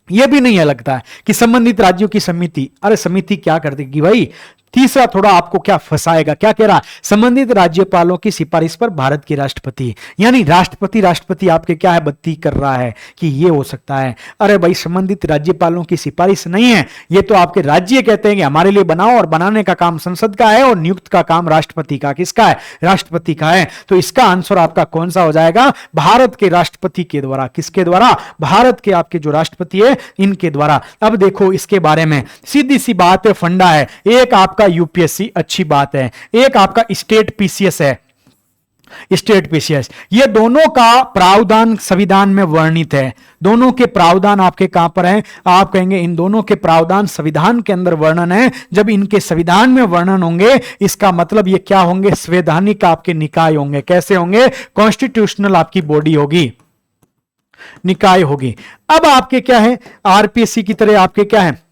यह भी नहीं है लगता है कि संबंधित राज्यों की समिति, अरे समिति क्या कर देगी भाई। तीसरा थोड़ा आपको क्या फंसाएगा, क्या कह रहा, संबंधित राज्यपालों की सिफारिश पर भारत के राष्ट्रपति, यानी राष्ट्रपति आपके क्या है, बत्ती कर रहा है कि ये हो सकता है। अरे भाई संबंधित राज्यपालों की सिफारिश नहीं है, ये तो आपके राज्य कहते हैं कि हमारे लिए बनाओ, और बनाने का काम संसद का है और नियुक्त का काम राष्ट्रपति का, किसका है, राष्ट्रपति का है। तो इसका आंसर आपका कौन सा हो जाएगा, भारत के राष्ट्रपति के द्वारा। किसके द्वारा, भारत के आपके जो राष्ट्रपति है इनके द्वारा। अब देखो इसके बारे में सीधी सी बात है, फंडा है, एक आपका यूपीएससी, अच्छी बात है, एक आपका स्टेट पीसीएस है, स्टेट पीसीएस, ये दोनों का प्रावधान संविधान में वर्णित है। दोनों के प्रावधान आपके कहां पर हैं, आप कहेंगे इन दोनों के प्रावधान संविधान के अंदर वर्णन है। जब इनके संविधान में वर्णन होंगे इसका मतलब ये क्या होंगे, संवैधानिक आपके निकाय होंगे। कैसे होंगे, कॉन्स्टिट्यूशनल आपकी बॉडी होगी, निकाय होगी। अब आपके क्या है, आरपीएससी की तरह आपके क्या है,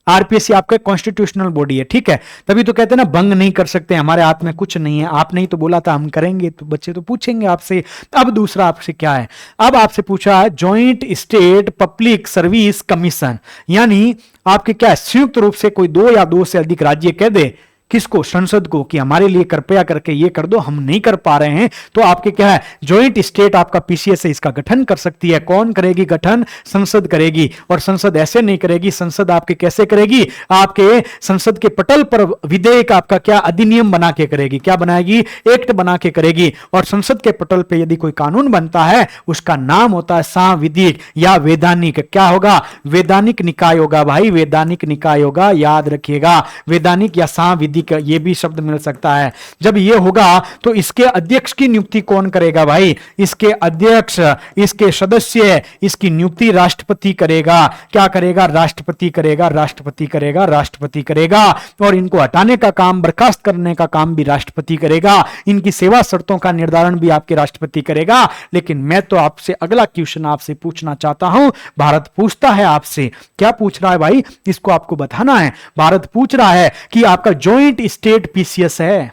आरपीएससी आपका कॉन्स्टिट्यूशनल बॉडी है, ठीक है। तभी तो कहते हैं ना भंग नहीं कर सकते, हमारे हाथ में कुछ नहीं है। आपने ही तो बोला था हम करेंगे, तो बच्चे तो पूछेंगे आपसे। अब दूसरा आपसे क्या है, अब आपसे पूछा है joint state public service commission, यानी आपके क्या है, संयुक्त रूप से कोई 2 या 2 से अधिक राज्य कह दे, किसको, संसद को, कि हमारे लिए कृपया करके ये कर दो, हम नहीं कर पा रहे हैं, तो आपके क्या है, ज्वाइंट स्टेट आपका पीसीएस है, इसका गठन कर सकती है। कौन करेगी गठन, संसद करेगी। और संसद ऐसे नहीं करेगी, संसद आपके कैसे करेगी, आपके संसद के पटल पर विधेयक आपका क्या, अधिनियम बना के करेगी। क्या बनाएगी, एक्ट बना के करेगी। और संसद के पटल पे यदि कोई कानून बनता है उसका नाम होता है सांविधिक या वैधानिक। क्या होगा, वैधानिक निकाय होगा भाई, वैधानिक निकाय होगा, याद रखिएगा, वैधानिक या सांविधिक, ये भी शब्द मिल सकता है। जब ये होगा तो इसके अध्यक्ष की नियुक्ति कौन करेगा भाई, इसके अध्यक्ष, इसके सदस्य, इसकी नियुक्ति राष्ट्रपति करेगा। क्या करेगा, राष्ट्रपति करेगा, राष्ट्रपति करेगा, राष्ट्रपति करेगा। और इनको हटाने का काम, बर्खास्त करने का काम भी राष्ट्रपति करेगा। इनकी सेवा शर्तों का निर्धारण भी आपके राष्ट्रपति करेगा। लेकिन मैं तो आपसे अगला क्वेश्चन आपसे पूछना चाहता हूं, भारत पूछता है आपसे, क्या पूछ रहा है भाई, इसको आपको बताना है। भारत पूछ रहा है कि आपका ज्वाइंट स्टेट पीसीएस है,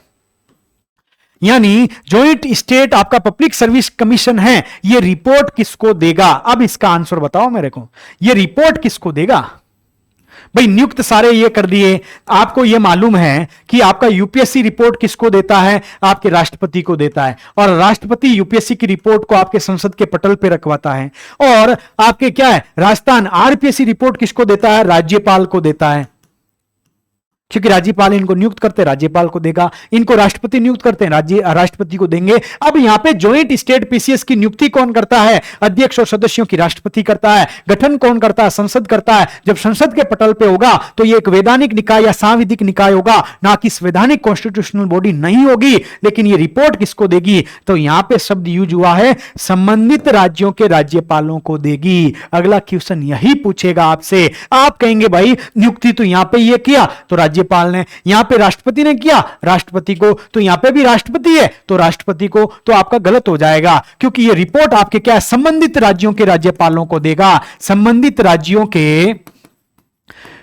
यानी ज्वाइंट स्टेट आपका पब्लिक सर्विस कमीशन है, ये रिपोर्ट किसको देगा। अब इसका आंसर बताओ मेरे को, ये रिपोर्ट किसको देगा भाई। नियुक्त सारे ये कर दिए, आपको ये मालूम है कि आपका यूपीएससी रिपोर्ट किसको देता है, आपके राष्ट्रपति को देता है। और राष्ट्रपति यूपीएससी की रिपोर्ट को आपके संसद के पटल पे रखवाता है। और आपके क्या है, राजस्थान आरपीएससी रिपोर्ट किसको देता है, राज्यपाल को देता है, क्योंकि राज्यपाल इनको नियुक्त करते हैं, राज्यपाल को देगा। इनको राष्ट्रपति नियुक्त करते हैं, राष्ट्रपति को देंगे। अब यहां पे ज्वाइंट स्टेट पीसीएस की नियुक्ति कौन करता है, अध्यक्ष और सदस्यों की राष्ट्रपति करता है। गठन कौन करता है, संसद करता है। जब संसद के पटल पे होगा तो ये एक वैधानिक निकाय या सांविधिक निकाय होगा, ना कि संवैधानिक कॉन्स्टिट्यूशनल बॉडी नहीं होगी। लेकिन ये रिपोर्ट किसको देगी, तो यहां पे शब्द यूज हुआ है संबंधित राज्यों के राज्यपालों को देगी। अगला क्वेश्चन यही पूछेगा आपसे, आप कहेंगे भाई नियुक्ति तो यहां पे ये किया तो राज्यपाल ने, यहां पे राष्ट्रपति ने किया राष्ट्रपति को, तो यहां पे भी राष्ट्रपति है तो राष्ट्रपति को, तो आपका गलत हो जाएगा। क्योंकि ये रिपोर्ट आपके क्या है, संबंधित राज्यों के राज्यपालों को देगा। संबंधित राज्यों के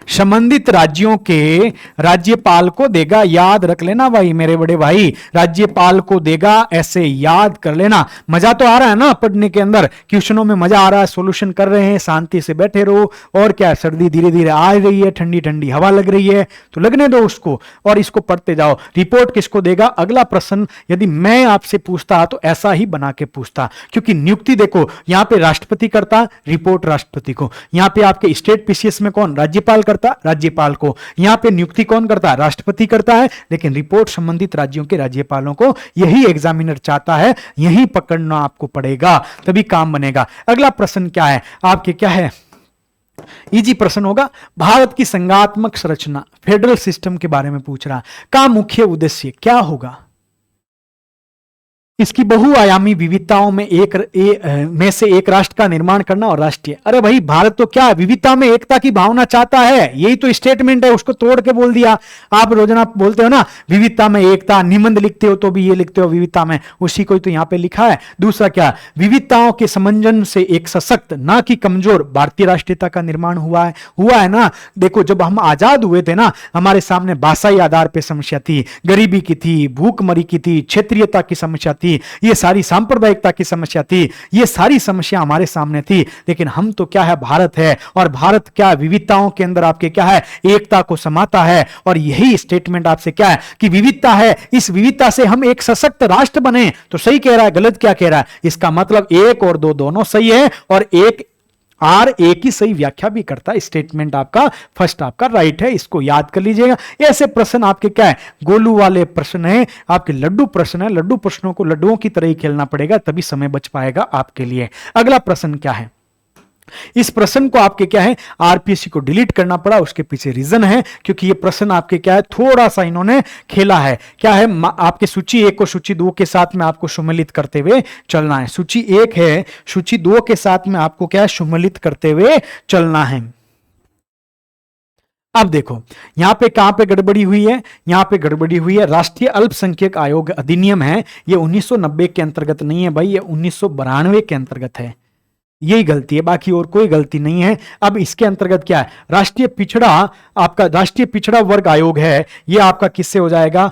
संबंधित राज्यों के राज्यपाल को देगा। याद रख लेना भाई मेरे बड़े भाई, राज्यपाल को देगा, ऐसे याद कर लेना। मजा तो आ रहा है ना पढ़ने के अंदर, क्वेश्चनों में मजा आ रहा है, सॉल्यूशन कर रहे हैं, शांति से बैठे रहो। और क्या, सर्दी धीरे धीरे आ रही है, ठंडी ठंडी हवा लग रही है, तो लगने दो उसको और इसको पढ़ते जाओ। रिपोर्ट किसको देगा? अगला प्रश्न यदि मैं आपसे पूछता तो ऐसा ही बना के पूछता, क्योंकि नियुक्ति देखो यहां पे राष्ट्रपति करता, रिपोर्ट राष्ट्रपति को। यहां पे आपके स्टेट पीसीएस में कौन? राज्यपाल करता, राज्यपाल को। यहां पे नियुक्ति कौन करता है? राष्ट्रपति करता है, लेकिन रिपोर्ट संबंधित राज्यों के राज्यपालों को। यही एग्जामिनर चाहता है, यही पकड़ना आपको पड़ेगा, तभी काम बनेगा। अगला प्रश्न क्या है आपके? क्या है? इजी प्रश्न होगा। भारत की संघात्मक संरचना, फेडरल सिस्टम के बारे में पूछ रहा का मुख्य उद्देश्य क्या होगा? इसकी बहुआयामी विविधताओं में में से एक राष्ट्र का निर्माण करना और राष्ट्रीय। अरे भाई भारत तो क्या विविधता में एकता की भावना चाहता है, यही तो स्टेटमेंट है, उसको तोड़ के बोल दिया। आप रोजाना बोलते हो ना विविधता में एकता, निबंध लिखते हो तो भी ये लिखते हो विविधता में, उसी को तो यहां पे लिखा है। दूसरा क्या? विविधताओं के समंजन से एक सशक्त ना कि कमजोर भारतीय राष्ट्रीयता का निर्माण हुआ है ना। देखो जब हम आजाद हुए थे ना, हमारे सामने भाषाई आधार पर समस्या थी, गरीबी की थी, भूखमरी की थी, क्षेत्रीयता की समस्या थी, ये सारी सांप्रदायिकता की समस्या थी, ये सारी समस्या हमारे सामने थी। लेकिन हम तो क्या है? भारत है, और भारत क्या विविधताओं के अंदर आपके क्या है? एकता को समाता है। और यही स्टेटमेंट आपसे क्या है कि विविधता है, इस विविधता से हम एक सशक्त राष्ट्र बने। तो सही कह रहा है, गलत क्या कह रहा है? इसका मतलब एक और दो दोनों सही है, और एक ही सही व्याख्या भी करता है। स्टेटमेंट आपका फर्स्ट आपका राइट है, इसको याद कर लीजिएगा। ऐसे प्रश्न आपके क्या है? गोलू वाले प्रश्न है, आपके लड्डू प्रश्न है। लड्डू प्रश्नों को लड्डुओं की तरह ही खेलना पड़ेगा, तभी समय बच पाएगा आपके लिए। अगला प्रश्न क्या है? इस प्रश्न को आपके क्या है? आरपीएससी को डिलीट करना पड़ा, उसके पीछे रीजन है, क्योंकि ये प्रश्न आपके क्या है? थोड़ा सा इन्होंने खेला है। क्या है? आपके सूची 1 को सूची 2 के साथ में आपको सम्मिलित करते हुए चलना है। सूची 1 है, सूची 2 के साथ में आपको क्या है? सम्मिलित करते हुए चलना है। अब देखो यहां पे कहां पे गड़बड़ी हुई है? यहां पे गड़बड़ी हुई है, राष्ट्रीय अल्पसंख्यक आयोग अधिनियम है, ये 1990 के अंतर्गत नहीं है भाई, ये 1992 के अंतर्गत है। यही गलती है, बाकी और कोई गलती नहीं है। अब इसके अंतर्गत क्या है? राष्ट्रीय पिछड़ा वर्ग आयोग है, ये आपका किससे हो जाएगा?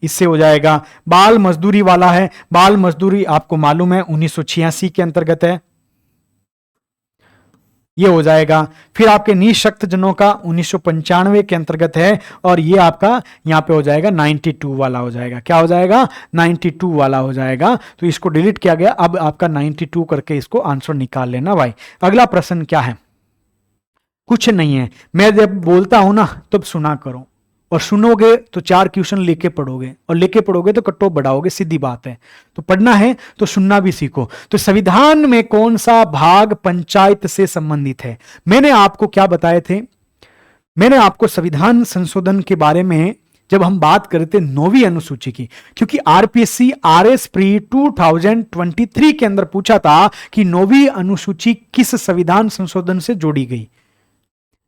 इससे हो जाएगा। बाल मजदूरी वाला है, बाल मजदूरी आपको मालूम है 1986 के अंतर्गत है, ये हो जाएगा। फिर आपके निःशक्त जनों का 1995 के अंतर्गत है, और ये आपका यहां पे हो जाएगा 92 वाला हो जाएगा। क्या हो जाएगा? 92 वाला हो जाएगा। तो इसको डिलीट किया गया, अब आपका 92 करके इसको आंसर निकाल लेना भाई। अगला प्रश्न क्या है? कुछ नहीं है, मैं जब बोलता हूं ना तब सुना करो, और सुनोगे तो 4 क्वेश्चन लेके पढ़ोगे, और लेके पढ़ोगे तो कट ऑफ बढ़ाओगे, सीधी बात है। तो पढ़ना है तो सुनना भी सीखो। तो संविधान में कौन सा भाग पंचायत से संबंधित है? मैंने आपको क्या बताए थे? मैंने आपको संविधान संशोधन के बारे में जब हम बात करते 9वीं अनुसूची की, क्योंकि आरपीएससी आरएस प्री 2023 के अंदर पूछा था कि 9वीं अनुसूची किस संविधान संशोधन से जोड़ी गई,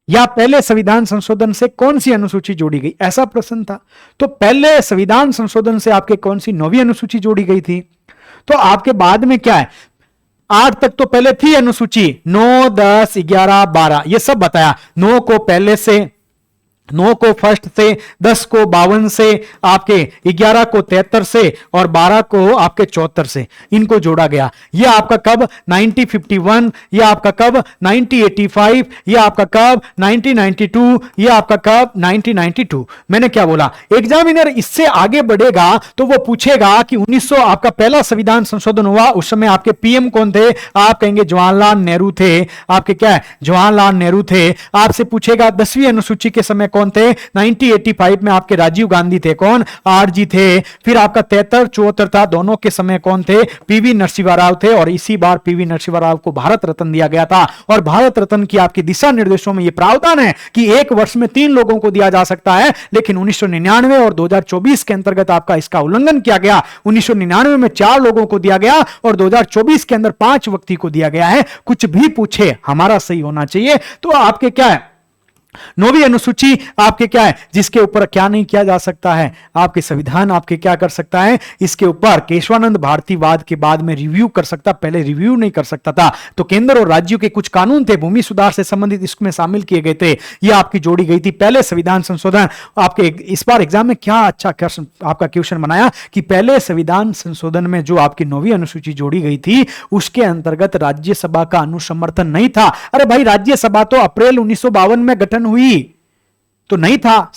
या पहले संविधान संशोधन से कौन सी अनुसूची जोड़ी गई, ऐसा प्रश्न था। तो पहले संविधान संशोधन से आपके कौन सी 9वीं अनुसूची जोड़ी गई थी? तो आपके बाद में क्या है? 8 तक तो पहले थी अनुसूची, 9, 10, 11, 12 ये सब बताया। 9 को पहले से, 9 को फर्स्ट से, 10 को 52 से, आपके 11 को 73 से, और 12 को आपके 74 से, इनको जोड़ा गया। ये आपका कब? 1951, ये आपका कब? 1985, ये आपका कब? 1992, ये आपका कब? 1992। मैंने क्या बोला? एग्जामिनर इससे आगे बढ़ेगा तो वो पूछेगा कि 1900 आपका पहला संविधान संशोधन हुआ, उस समय आपके पीएम कौन थे? आप कहेंगे जवाहरलाल नेहरू थे। आपके क्या है? जवाहरलाल नेहरू थे। आपसे पूछेगा 10वीं अनुसूची के समय कौन थे? 1985 में आपके राजीव गांधी थे। कौन? आरजी थे। फिर आपका 73, 74 था, दोनों के समय कौन थे? पीवी नरसिम्हा राव थे, और इसी बार पीवी नरसिम्हा राव को भारत रत्न दिया गया था। और भारत रत्न की आपके दिशा निर्देशों में यह प्रावधान है कि एक वर्ष में 3 लोगों को दिया जा सकता है, लेकिन 1999 और 2024 के अंतर्गत आपका इसका उल्लंघन किया गया। 1999 में 4 लोगों को दिया गया, और 2024 के अंदर 5 व्यक्ति को दिया गया है। कुछ भी पूछे, हमारा सही होना चाहिए। तो आपके क्या है? नौवीं अनुसूची आपके क्या है, जिसके ऊपर क्या नहीं किया जा सकता है, आपके संविधान आपके क्या कर सकता है, इसके ऊपर केशवानंद भारतीवाद के बाद में रिव्यू कर सकता, पहले रिव्यू नहीं कर सकता था। तो केंद्र और राज्यों के कुछ कानून थे भूमि सुधार से संबंधित, इसमें शामिल किए गए थे, ये आपकी जोड़ी गई थी। पहले संविधान संशोधन आपके इस बार एग्जाम में क्या अच्छा आपका क्वेश्चन बनाया कि पहले संविधान संशोधन में जो आपकी नौवीं अनुसूची जोड़ी गई थी उसके अंतर्गत राज्यसभा का अनुसमर्थन नहीं था। अरे भाई, राज्यसभा तो अप्रैल 1952 में गठन हुई, तो नहीं था,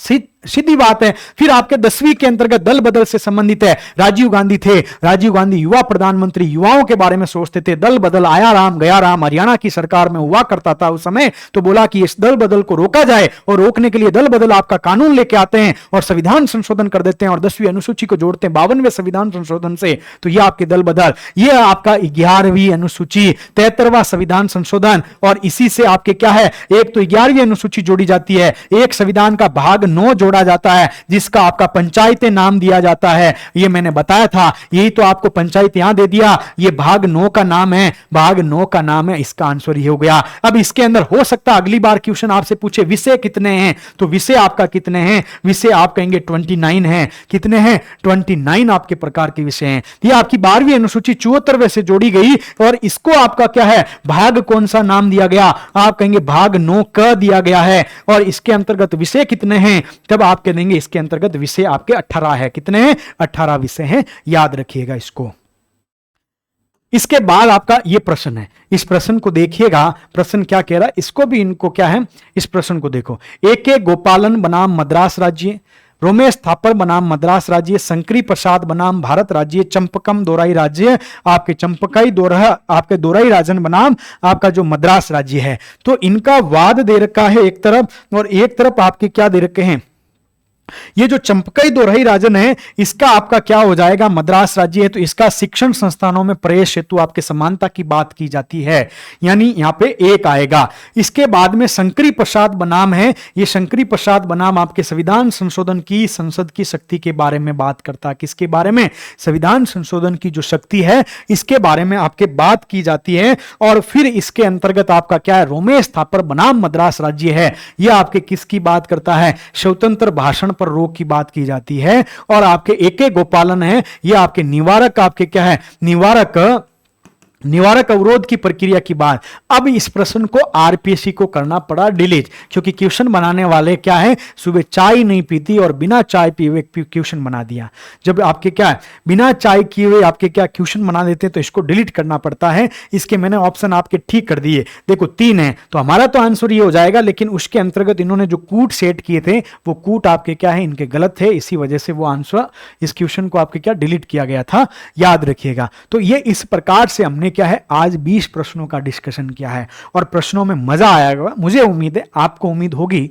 सीधी बात है। फिर आपके 10वीं के अंतर्गत दल बदल से संबंधित है, राजीव गांधी थे, राजीव गांधी युवा प्रधानमंत्री, युवाओं के बारे में सोचते थे, दल बदल आया राम गया राम हरियाणा की सरकार में हुआ करता था उस समय, तो बोला कि इस दल बदल को रोका जाए, और रोकने के लिए दल बदल आपका कानून लेके आते हैं और संविधान संशोधन कर देते हैं और 10वीं अनुसूची को जोड़ते हैं 52वें संविधान संशोधन से, तो यह आपके दल बदल, यह आपका 11वीं अनुसूची, 73वां संविधान संशोधन, और इसी से आपके क्या है, एक तो 11वीं अनुसूची जोड़ी जाती है, एक संविधान का भाग 9 जोड़ा जाता है जिसका आपका पंचायतें नाम दिया जाता है, ये मैंने बताया था, यही तो आपको पंचायत यहां दे दिया, ये भाग 9 का नाम है, भाग 9 का नाम है, इसका आंसर ये हो गया। अब इसके अंदर हो सकता अगली बार क्वेश्चन आपसे पूछे विषय कितने हैं, तो विषय आपका कितने हैं, विषय आप कहेंगे 29 हैं, कितने हैं 29 आपके प्रकार के विषय हैं। ये आपकी 12वीं अनुसूची 74वें से जोड़ी गई, और इसको आपका क्या है, भाग कौन सा नाम दिया गया, आप कहेंगे भाग 9 क दिया गया है, और इसके अंतर्गत विषय कितने हैं, तब आप कह देंगे इसके अंतर्गत विषय आपके 18 है, कितने हैं 18 विषय हैं, याद रखिएगा इसको। इसके बाद आपका ये प्रश्न है, इस प्रश्न को देखिएगा, प्रश्न क्या कह रहा है, इसको भी इनको क्या है, इस प्रश्न को देखो। ए.के. गोपालन बनाम मद्रास राज्य, रोमेश थापर बनाम मद्रास राज्य, शंकरी प्रसाद बनाम भारत राज्य, चंपकम दोराई राज्य, आपके चंपकाई दोरा आपके दोराई राजन बनाम आपका जो मद्रास राज्य है। तो इनका वाद दे रखा है एक तरफ, और एक तरफ आपके क्या दे रखे हैं, ये जो चंपकई दोरही राजन है इसका आपका क्या हो जाएगा, मद्रास राज्य है, तो इसका शिक्षण संस्थानों में प्रवेश हेतु आपके समानता की बात की जाती है, यानी यहां पे एक आएगा। इसके बाद में शंकरी प्रसाद बनाम है, ये शंकरी प्रसाद बनाम आपके संविधान संशोधन की संसद की शक्ति के बारे में बात करता है, किसके बारे में, संविधान संशोधन की जो शक्ति है इसके बारे में आपके बात की जाती है। और फिर इसके अंतर्गत आपका क्या है, रोमेश थापर बनाम मद्रास राज्य है, यह आपके किसकी बात करता है, स्वतंत्र भाषण पर रोक की बात की जाती है। और आपके ए.के. गोपालन है, यह आपके निवारक आपके क्या है, निवारक अवरोध की प्रक्रिया की बात। अब इस प्रश्न को आरपीएससी को करना पड़ा डिलीट, क्योंकि क्वेश्चन बनाने वाले क्या है, सुबह चाय नहीं पीती और बिना चाय पिए हुए क्वेश्चन बना दिया। जब आपके क्या है, बिना चाय किए हुए आपके क्या क्वेश्चन बना देते हैं तो इसको डिलीट करना पड़ता है। इसके मैंने ऑप्शन आपके ठीक कर दिए, देखो 3 है, तो हमारा तो आंसर ये हो जाएगा, लेकिन उसके अंतर्गत इन्होंने जो कूट सेट किए थे वो कूट आपके क्या है, इनके गलत थे, इसी वजह से वो आंसर इस क्वेश्चन को आपके क्या डिलीट किया गया था, याद रखिएगा। तो ये इस प्रकार से हमने क्या है आज 20 प्रश्नों का डिस्कशन किया है, और प्रश्नों में मजा आएगा, मुझे उम्मीद है आपको उम्मीद होगी,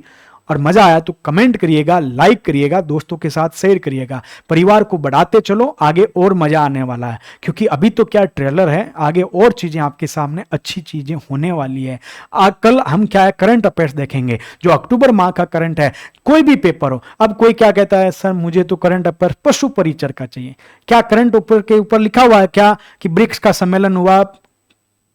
और मजा आया तो कमेंट करिएगा, लाइक करिएगा, दोस्तों के साथ शेयर करिएगा, परिवार को बढ़ाते चलो, आगे और मजा आने वाला है, क्योंकि अभी तो क्या ट्रेलर है, आगे और चीजें आपके सामने अच्छी चीजें होने वाली है। कल हम क्या है, करंट अफेयर्स देखेंगे, जो अक्टूबर माह का करंट है, कोई भी पेपर हो। अब कोई क्या कहता है, सर मुझे तो करंट अफेयर पशु परिचर का चाहिए, क्या करंट अफेयर के ऊपर लिखा हुआ है क्या कि ब्रिक्स का सम्मेलन हुआ,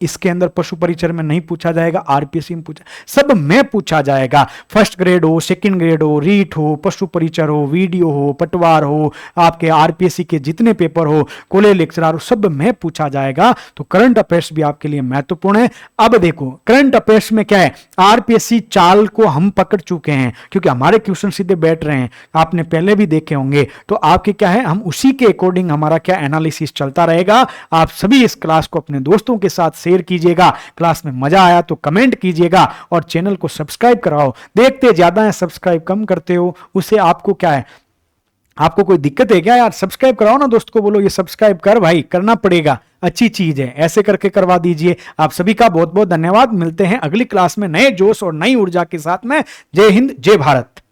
इसके अंदर पशु परिचर में नहीं पूछा जाएगा, आरपीएससी में पूछा, सब में पूछा जाएगा। फर्स्ट ग्रेड हो, सेकंड ग्रेड हो, रीट हो, पशु परिचर हो, वीडियो हो, पटवार हो, आपके आरपीएससी के जितने पेपर हो, कॉलेज लेक्चरर हो, सब में पूछा जाएगा। तो करंट अफेयर्स भी आपके लिए महत्वपूर्ण है। अब देखो करंट अफेयर्स में क्या है, आरपीएससी चाल को हम पकड़ चुके हैं, क्योंकि हमारे क्वेश्चन सीधे बैठ रहे हैं, आपने पहले भी देखे होंगे, तो आपके क्या है, हम उसी के अकॉर्डिंग हमारा क्या एनालिसिस चलता रहेगा। आप सभी इस क्लास को अपने दोस्तों के साथ शेयर कीजिएगा, क्लास में मजा आया तो कमेंट कीजिएगा, और चैनल को सब्सक्राइब कराओ। देखते ज्यादा है, सब्सक्राइब कम करते हो, उससे आपको क्या है, आपको कोई दिक्कत है क्या यार, सब्सक्राइब कराओ ना, दोस्त को बोलो ये सब्सक्राइब कर भाई, करना पड़ेगा, अच्छी चीज है, ऐसे करके करवा दीजिए। आप सभी का बहुत बहुत धन्यवाद, मिलते हैं अगली क्लास में नए जोश और नई ऊर्जा के साथ में। जय हिंद, जय भारत।